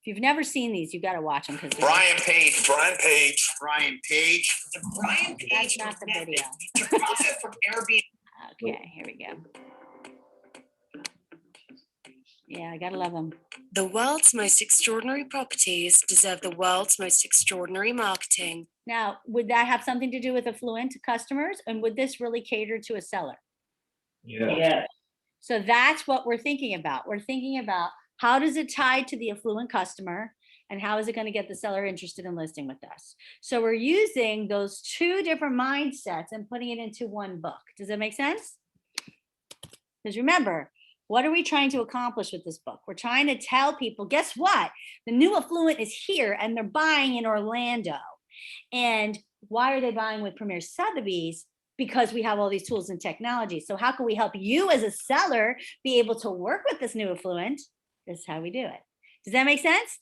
If you've never seen these, you've got to watch them because Brian Page. that's not the video. From Airbnb. Okay, here we go. Yeah, I gotta love them. The world's most extraordinary properties deserve the world's most extraordinary marketing. Now, would that have something to do with affluent customers? And would this really cater to a seller? Yeah. Yes. So that's what we're thinking about. We're thinking about how does it tie to the affluent customer and how is it going to get the seller interested in listing with us? So we're using those two different mindsets and putting it into one book. Does that make sense? Because remember, what are we trying to accomplish with this book? We're trying to tell people, guess what? The new affluent is here and they're buying in Orlando. And why are they buying with Premier Sotheby's? Because we have all these tools and technology. So how can we help you as a seller be able to work with this new affluent? This is how we do it. Does that make sense?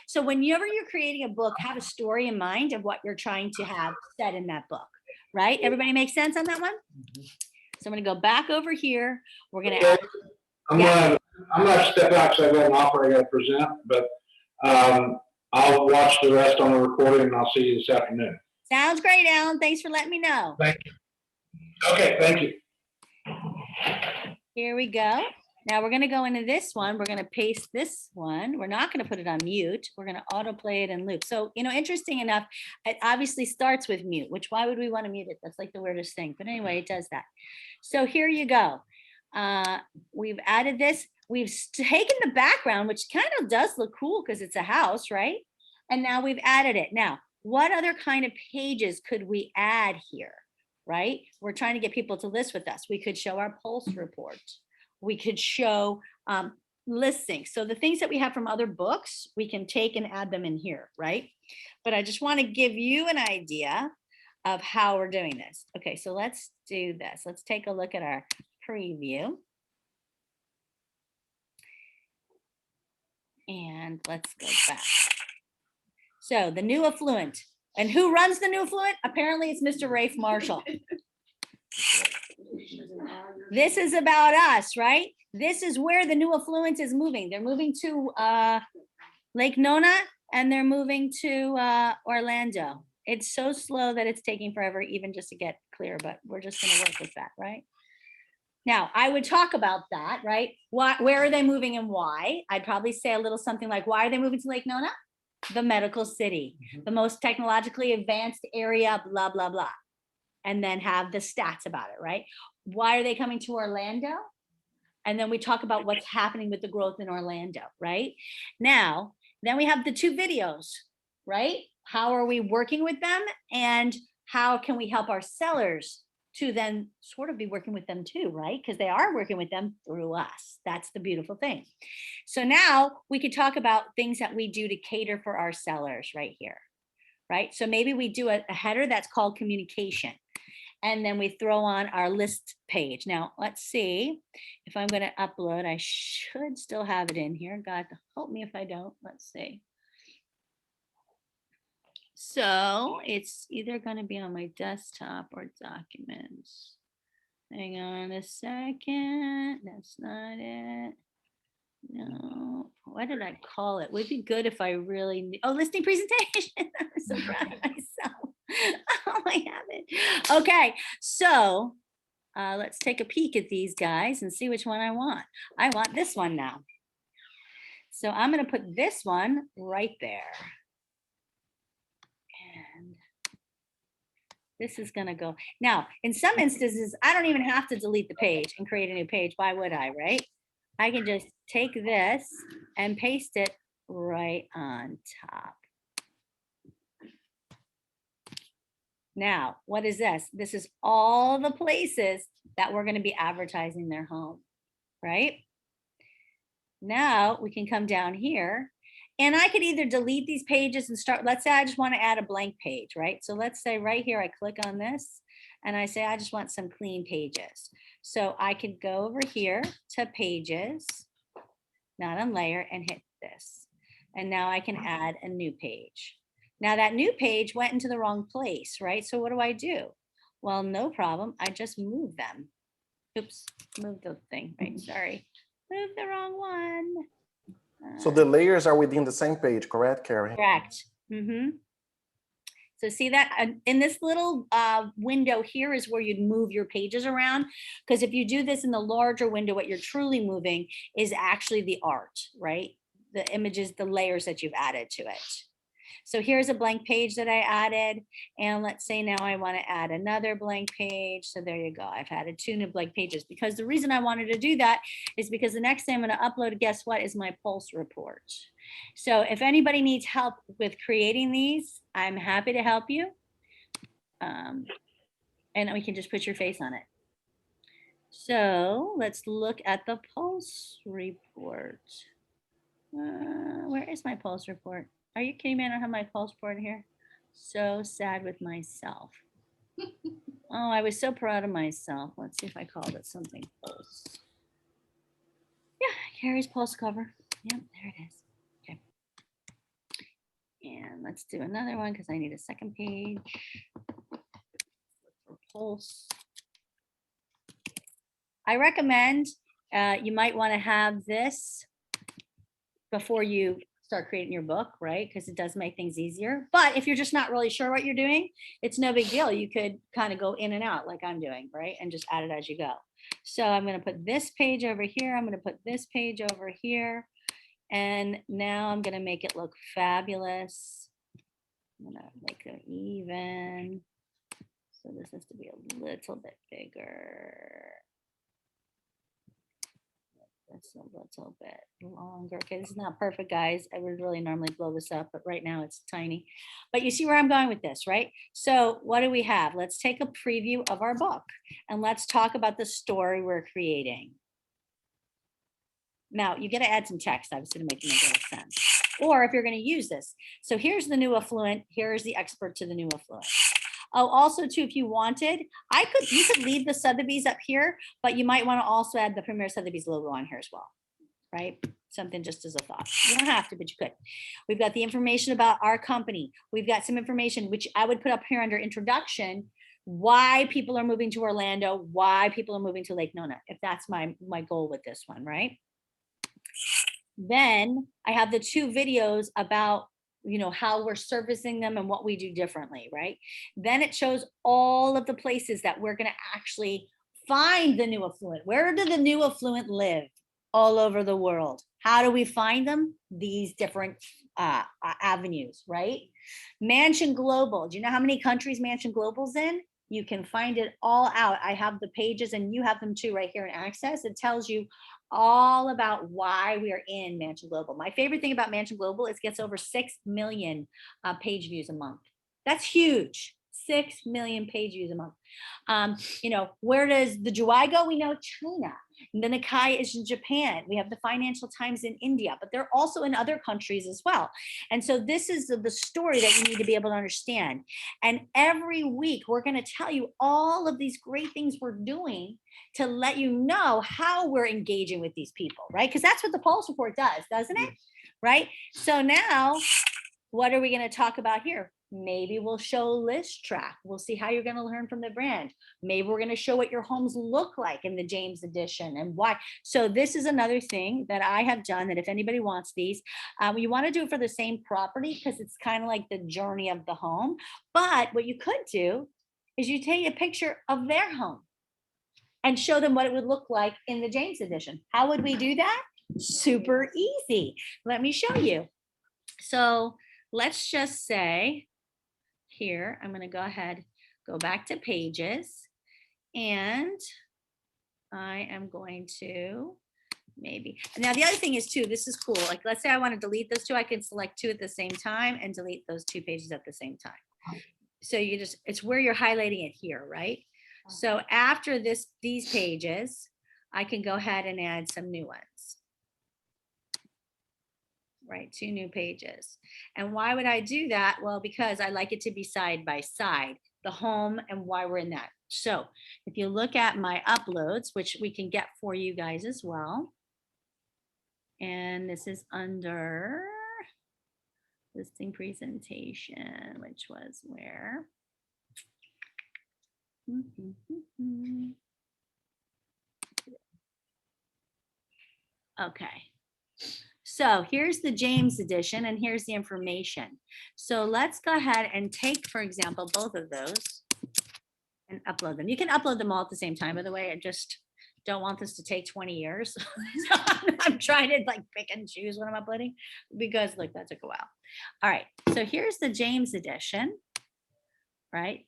So whenever you're creating a book, have a story in mind of what you're trying to have said in that book, right? Everybody make sense on that one? So I'm gonna go back over here. We're gonna add, I'm gonna step out because I got an offer I gotta present, but I'll watch the rest on the recording and I'll see you this afternoon. sounds great, Alan. Thanks for letting me know. Thank you. Okay, thank you. Here we go. Now we're gonna go into this one. We're gonna paste this one. We're not gonna put it on mute. We're gonna autoplay it and loop. So, interesting enough, it obviously starts with mute, which why would we want to mute it? That's like the weirdest thing. But anyway, it does that. So here you go. We've added this. We've taken the background, which kind of does look cool because it's a house, right? And now we've added it. Now, what other kind of pages could we add here, right? We're trying to get people to list with us. We could show our pulse report. We could show listings. So the things that we have from other books, we can take and add them in here, right? But I just want to give you an idea of how we're doing this. Okay, so let's do this. Let's take a look at our preview. And let's go back. So the new affluent. And who runs the new affluent? Apparently it's Mr. Rafe Marshall. This is about us, right? This is where the new affluent is moving. They're moving to Lake Nona and they're moving to Orlando. It's so slow that it's taking forever even just to get clear, but we're just gonna work with that, right? Now, I would talk about that, right? Where are they moving and why? I'd probably say a little something like, why are they moving to Lake Nona? The medical city, the most technologically advanced area, blah, blah, blah. And then have the stats about it, right? Why are they coming to Orlando? And then we talk about what's happening with the growth in Orlando, right? Now, then we have the 2 videos, right? How are we working with them? And how can we help our sellers to then sort of be working with them too, right? Because they are working with them through us. That's the beautiful thing. So now we could talk about things that we do to cater for our sellers right here, right? So maybe we do a header that's called communication. And then we throw on our list page. Now, let's see if I'm going to upload. I should still have it in here. God help me if I don't. Let's see. So it's either going to be on my desktop or documents. Hang on a second. That's not it. No. What did I call it? Would be good if I really, oh, listing presentation. I'm so proud of myself. Oh, I have it. Okay. So let's take a peek at these guys and see which one I want. I want this one now. So I'm going to put this one right there. And this is going to go. Now, in some instances, I don't even have to delete the page and create a new page. Why would I, right? I can just take this and paste it right on top. Now, what is this? This is all the places that we're going to be advertising their home, right? Now we can come down here and I could either delete these pages and start, let's say I just want to add a blank page, right? So let's say right here, I click on this and I say, I just want some clean pages. So I could go over here to pages, not on layer, and hit this. And now I can add a new page. Now that new page went into the wrong place, right? So what do? Well, no problem. I just move them. Oops, move the thing, right? Sorry, move the wrong one. So the layers are within the same page, correct, Carrie? Correct. So see that in this little window here is where you'd move your pages around. Because if you do this in the larger window, what you're truly moving is actually the art, right? The images, the layers that you've added to it. So here's a blank page that I added. And let's say now I want to add another blank page. So there you go. I've added 2 new blank pages because the reason I wanted to do that is because the next thing I'm going to upload, guess what, is my pulse report. So if anybody needs help with creating these, I'm happy to help you. And we can just put your face on it. So let's look at the pulse report. Where is my pulse report? Are you kidding me? I don't have my pulse report here. So sad with myself. Oh, I was so proud of myself. Let's see if I called it something pulse. Yeah, Carrie's pulse cover. Yep, there it is. Okay. And let's do another one because I need a second page. For pulse. I recommend you might want to have this before you start creating your book, right? Because it does make things easier. But if you're just not really sure what you're doing, it's no big deal. You could kind of go in and out like I'm doing, right? And just add it as you go. So I'm going to put this page over here. I'm going to put this page over here. And now I'm going to make it look fabulous. I'm going to make it even. So this has to be a little bit bigger. That's a little bit longer. Okay, this is not perfect, guys. I would really normally blow this up, but right now it's tiny. But you see where I'm going with this, right? So what do we have? Let's take a preview of our book and let's talk about the story we're creating. Now, you got to add some text, obviously, to make it make sense. Or if you're going to use this. So here's the new affluent. Here's the expert to the new affluent. Oh, also too, if you wanted, you could leave the Sotheby's up here, but you might want to also add the Premier Sotheby's logo on here as well, right? Something just as a thought. You don't have to, but you could. We've got the information about our company. We've got some information, which I would put up here under introduction, why people are moving to Orlando, why people are moving to Lake Nona, if that's my goal with this one, right? Then I have the 2 videos about how we're servicing them and what we do differently, right? Then it shows all of the places that we're going to actually find the new affluent. Where do the new affluent live? All over the world. How do we find them? These different avenues, right? Mansion Global. Do you know how many countries Mansion Global's in? You can find it all out. I have the pages and you have them too right here in Access. It tells you all about why we are in Mansion Global. My favorite thing about Mansion Global is it gets over 6 million page views a month. That's huge. 6 million page views a month. You know, where does the July go? We know China. And the Nikkei is in Japan. We have the Financial Times in India, but they're also in other countries as well. And so this is the story that you need to be able to understand. And every week we're going to tell you all of these great things we're doing to let you know how we're engaging with these people, right? Because that's what the Pulse Report does, doesn't it? Right? So now, what are we going to talk about here? Maybe we'll show list track. We'll see how you're going to learn from the brand. Maybe we're going to show what your homes look like in the James edition and why. So this is another thing that I have done that if anybody wants these, you want to do it for the same property because it's kind of like the journey of the home. But what you could do is you take a picture of their home and show them what it would look like in the James edition. How would we do that? Super easy. Let me show you. So let's just say, here, I'm going to go ahead, go back to pages, and I am going to maybe, now the other thing is too, this is cool. Like, let's say I want to delete those two, I can select two at the same time and delete those two pages at the same time. So you just, it's where you're highlighting it here, right? So after these pages, I can go ahead and add some new ones. Right, 2 new pages. And why would I do that? Well, because I like it to be side by side, the home and why we're in that. So if you look at my uploads, which we can get for you guys as well, and this is under listing presentation, which was where? Okay. So here's the James edition and here's the information. So let's go ahead and take, for example, both of those and upload them. You can upload them all at the same time, by the way. I just don't want this to take 20 years. So I'm trying to like pick and choose when I'm uploading because look, that took a while. All right, so here's the James edition, right?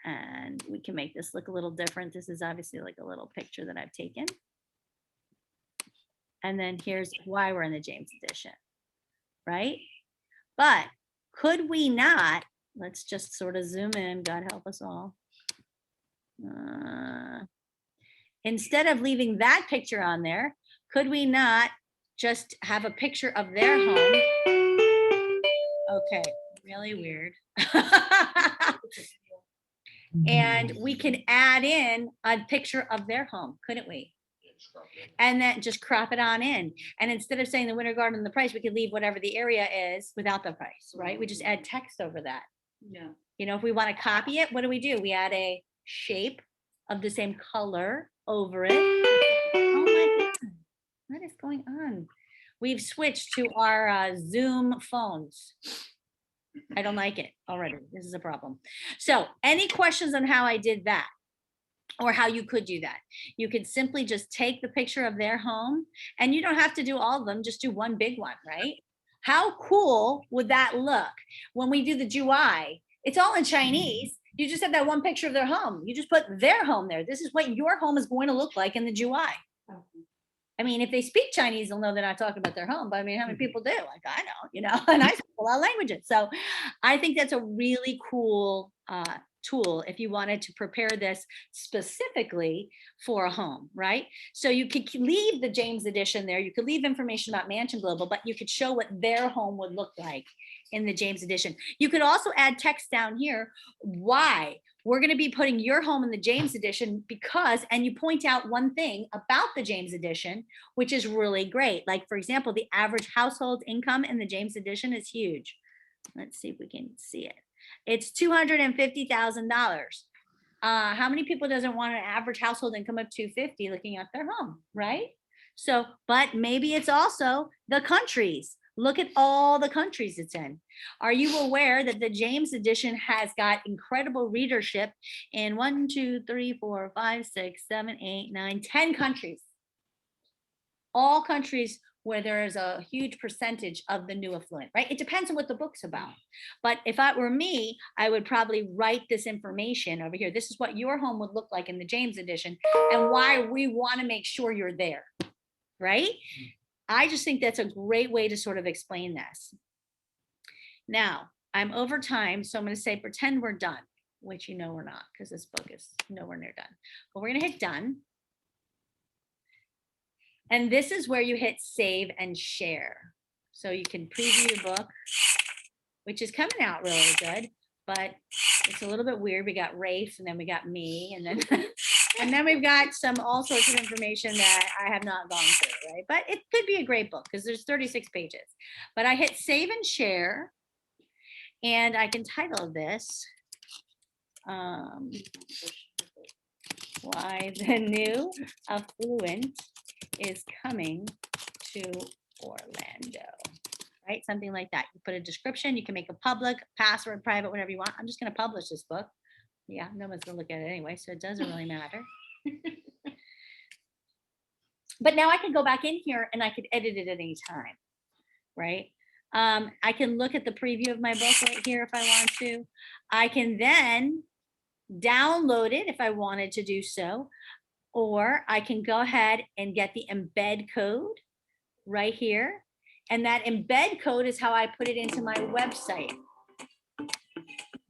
And we can make this look a little different. This is obviously like a little picture that I've taken. And then here's why we're in the James edition, right? But could we not, let's just sort of zoom in, God help us all. Instead of leaving that picture on there, could we not just have a picture of their home? Okay, really weird. And we can add in a picture of their home, couldn't we? And then just crop it on in. And instead of saying the Winter Garden and the price, we could leave whatever the area is without the price, right? We just add text over that. Yeah. You know, if we want to copy it, what do? We add a shape of the same color over it. Oh my God, what is going on? We've switched to our Zoom phones. I don't like it already. This is a problem. So any questions on how I did that? Or how you could do that? You could simply just take the picture of their home and you don't have to do all of them, just do one big one, right? How cool would that look when we do the July? It's all in Chinese. You just have that one picture of their home. You just put their home there. This is what your home is going to look like in the July. I mean, if they speak Chinese, they'll know they're not talking about their home. But I mean, how many people do? Like, I know, you know, and I speak a lot of languages. So I think that's a really cool tool if you wanted to prepare this specifically for a home, right? So you could leave the James edition there. You could leave information about Mansion Global, but you could show what their home would look like in the James edition. You could also add text down here, why we're going to be putting your home in the James edition because, and you point out one thing about the James edition, which is really great. Like, for example, the average household income in the James edition is huge. Let's see if we can see it. It's $250,000. How many people doesn't want an average household income of $250,000 looking at their home, right? So, but maybe it's also the countries. Look at all the countries it's in. Are you aware that the James edition has got incredible readership in 1, 2, 3, 4, 5, 6, 7, 8, 9, 10 countries? All countries where there is a huge percentage of the new affluent, right? It depends on what the book's about. But if it were me, I would probably write this information over here. This is what your home would look like in the James edition and why we want to make sure you're there, right? I just think that's a great way to sort of explain this. Now, I'm over time, so I'm going to say pretend we're done, which you know we're not, because this book is nowhere near done. But we're going to hit done. And this is where you hit save and share. So you can preview your book, which is coming out really good, but it's a little bit weird. We got Rafe, and then we got me, and then and then we've got all sorts of information that I have not gone through, right? But it could be a great book because there's 36 pages. But I hit save and share, and I can title this why the new affluent is coming to Orlando, right? Something like that. You put a description, you can make a public, password, private, whatever you want. I'm just going to publish this book. Yeah, no one's going to look at it anyway, so it doesn't really matter. But now I can go back in here and I could edit it at any time, right? I can look at the preview of my book right here if I want to. I can then download it if I wanted to do so, or I can go ahead and get the embed code right here. And that embed code is how I put it into my website.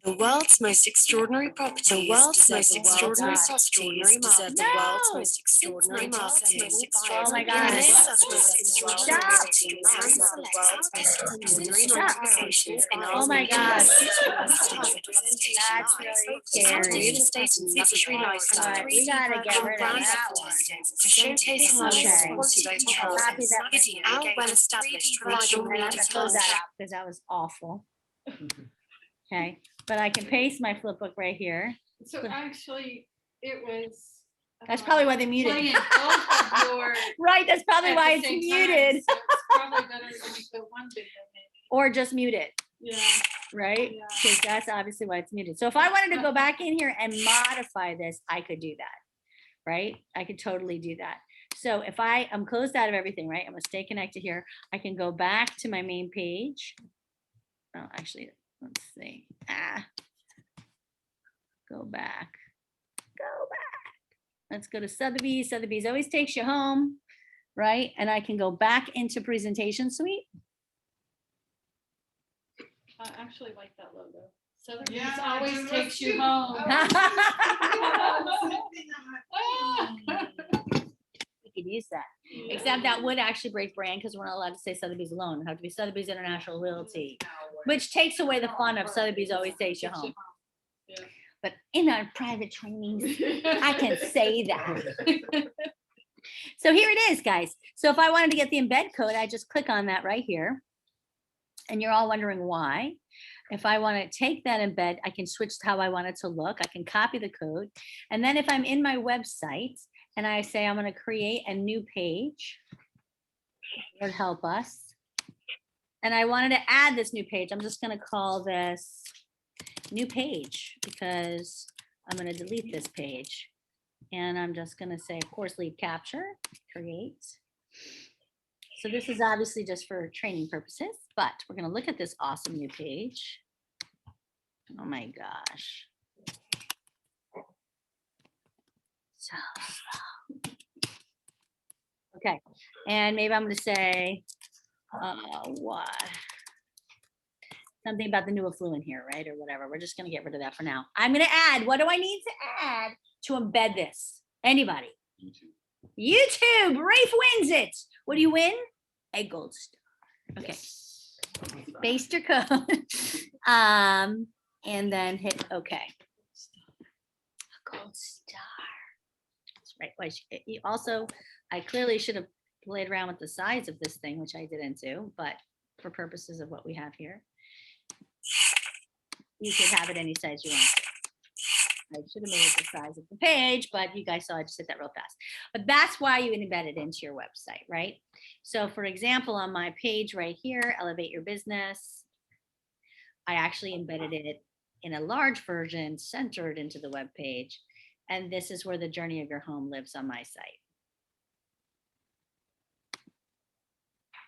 The world's most extraordinary properties. The world's most extraordinary properties deserve the world's most extraordinary marketing. Oh my gosh. Oh my gosh. That's really scary. Real estate and luxury lifestyle. We gotta get rid of that one. Showcasing our responsibility to health. Copy that right now. Our well-established provincial And I'm gonna close that out because that was awful. Okay, but I can paste my flip book right here. So actually, it was. That's probably why they muted. Playing both of your Right, that's probably at why the it's same muted. time, so it's probably better to just put one video maybe. Or just mute it, Yeah. right? Yeah. Because that's obviously why it's muted. So if I wanted to go back in here and modify this, I could do that, right? I could totally do that. So if I'm closed out of everything, right? I'm gonna stay connected here. I can go back to my main page. Oh, actually, let's see. Go back. Let's go to Sotheby's. Sotheby's always takes you home, right? And I can go back into Presentation Suite. I actually like that logo. Sotheby's Yeah, I always do takes too. you home. We could use that. Except that would actually break brand because we're not allowed to say Sotheby's alone. It would have to be Sotheby's International Realty, which takes away the fun of Sotheby's always takes you home. Yeah. But in our private trainings, I can say that. So here it is, guys. So if I wanted to get the embed code, I just click on that right here. And you're all wondering why. If I want to take that embed, I can switch to how I want it to look. I can copy the code. And then if I'm in my website and I say I'm going to create a new page, it would help us. And I wanted to add this new page. I'm just going to call this new page because I'm going to delete this page. And I'm just going to say, of course, lead capture, create. So this is obviously just for training purposes, but we're going to look at this awesome new page. Oh my gosh. So slow. Okay. And maybe I'm going to say, what? Something about the new affluent here, right? Or whatever. We're just going to get rid of that for now. I'm going to add, what do I need to add to embed this? Anybody? YouTube. Rafe wins it. What do you win? A gold star. Okay. Paste your code. And then hit OK. A gold star. That's right. Well, also, I clearly should have played around with the size of this thing, which I didn't do, but for purposes of what we have here, you could have it any size you want. I should have made it the size of the page, but you guys saw I just did that real fast. But that's why you embed it into your website, right? So for example, on my page right here, Elevate Your Business, I actually embedded it in a large version centered into the web page. And this is where the journey of your home lives on my site.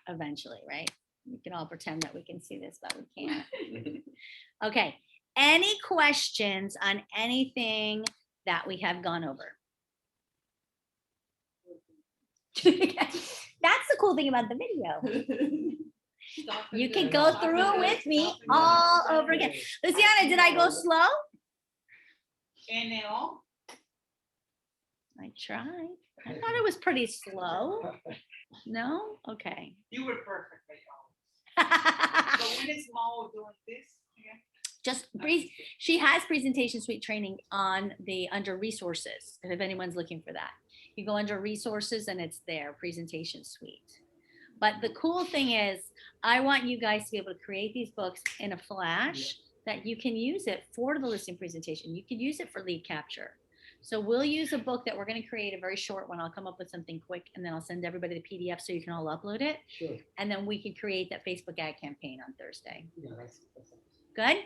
eventually, right? We can all pretend that we can see this, but we can't. Okay. Any questions on anything that we have gone over? That's the cool thing about the video. You can go through it with me all over again. Luciana, did I go slow? NO. I tried. I thought it was pretty slow. No? Okay. You were perfect, but when it's small doing this, yeah. Just breathe. She has presentation suite training on the under resources. And if anyone's looking for that, you go under resources and it's there, presentation suite. But the cool thing is, I want you guys to be able to create these books in a flash that you can use it for the listing presentation. You can use it for lead capture. So we'll use a book that we're going to create, a very short one. I'll come up with something quick and then I'll send everybody the PDF so you can all upload it. Sure. And then we can create that Facebook ad campaign on Thursday. Yeah, that's Good?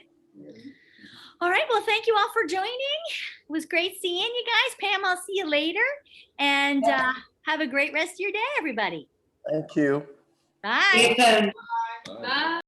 All right. Well, thank you all for joining. It was great seeing you guys. Pam, I'll see you later. And have a great rest of your day, everybody. Thank you. Bye. Ethan. Bye.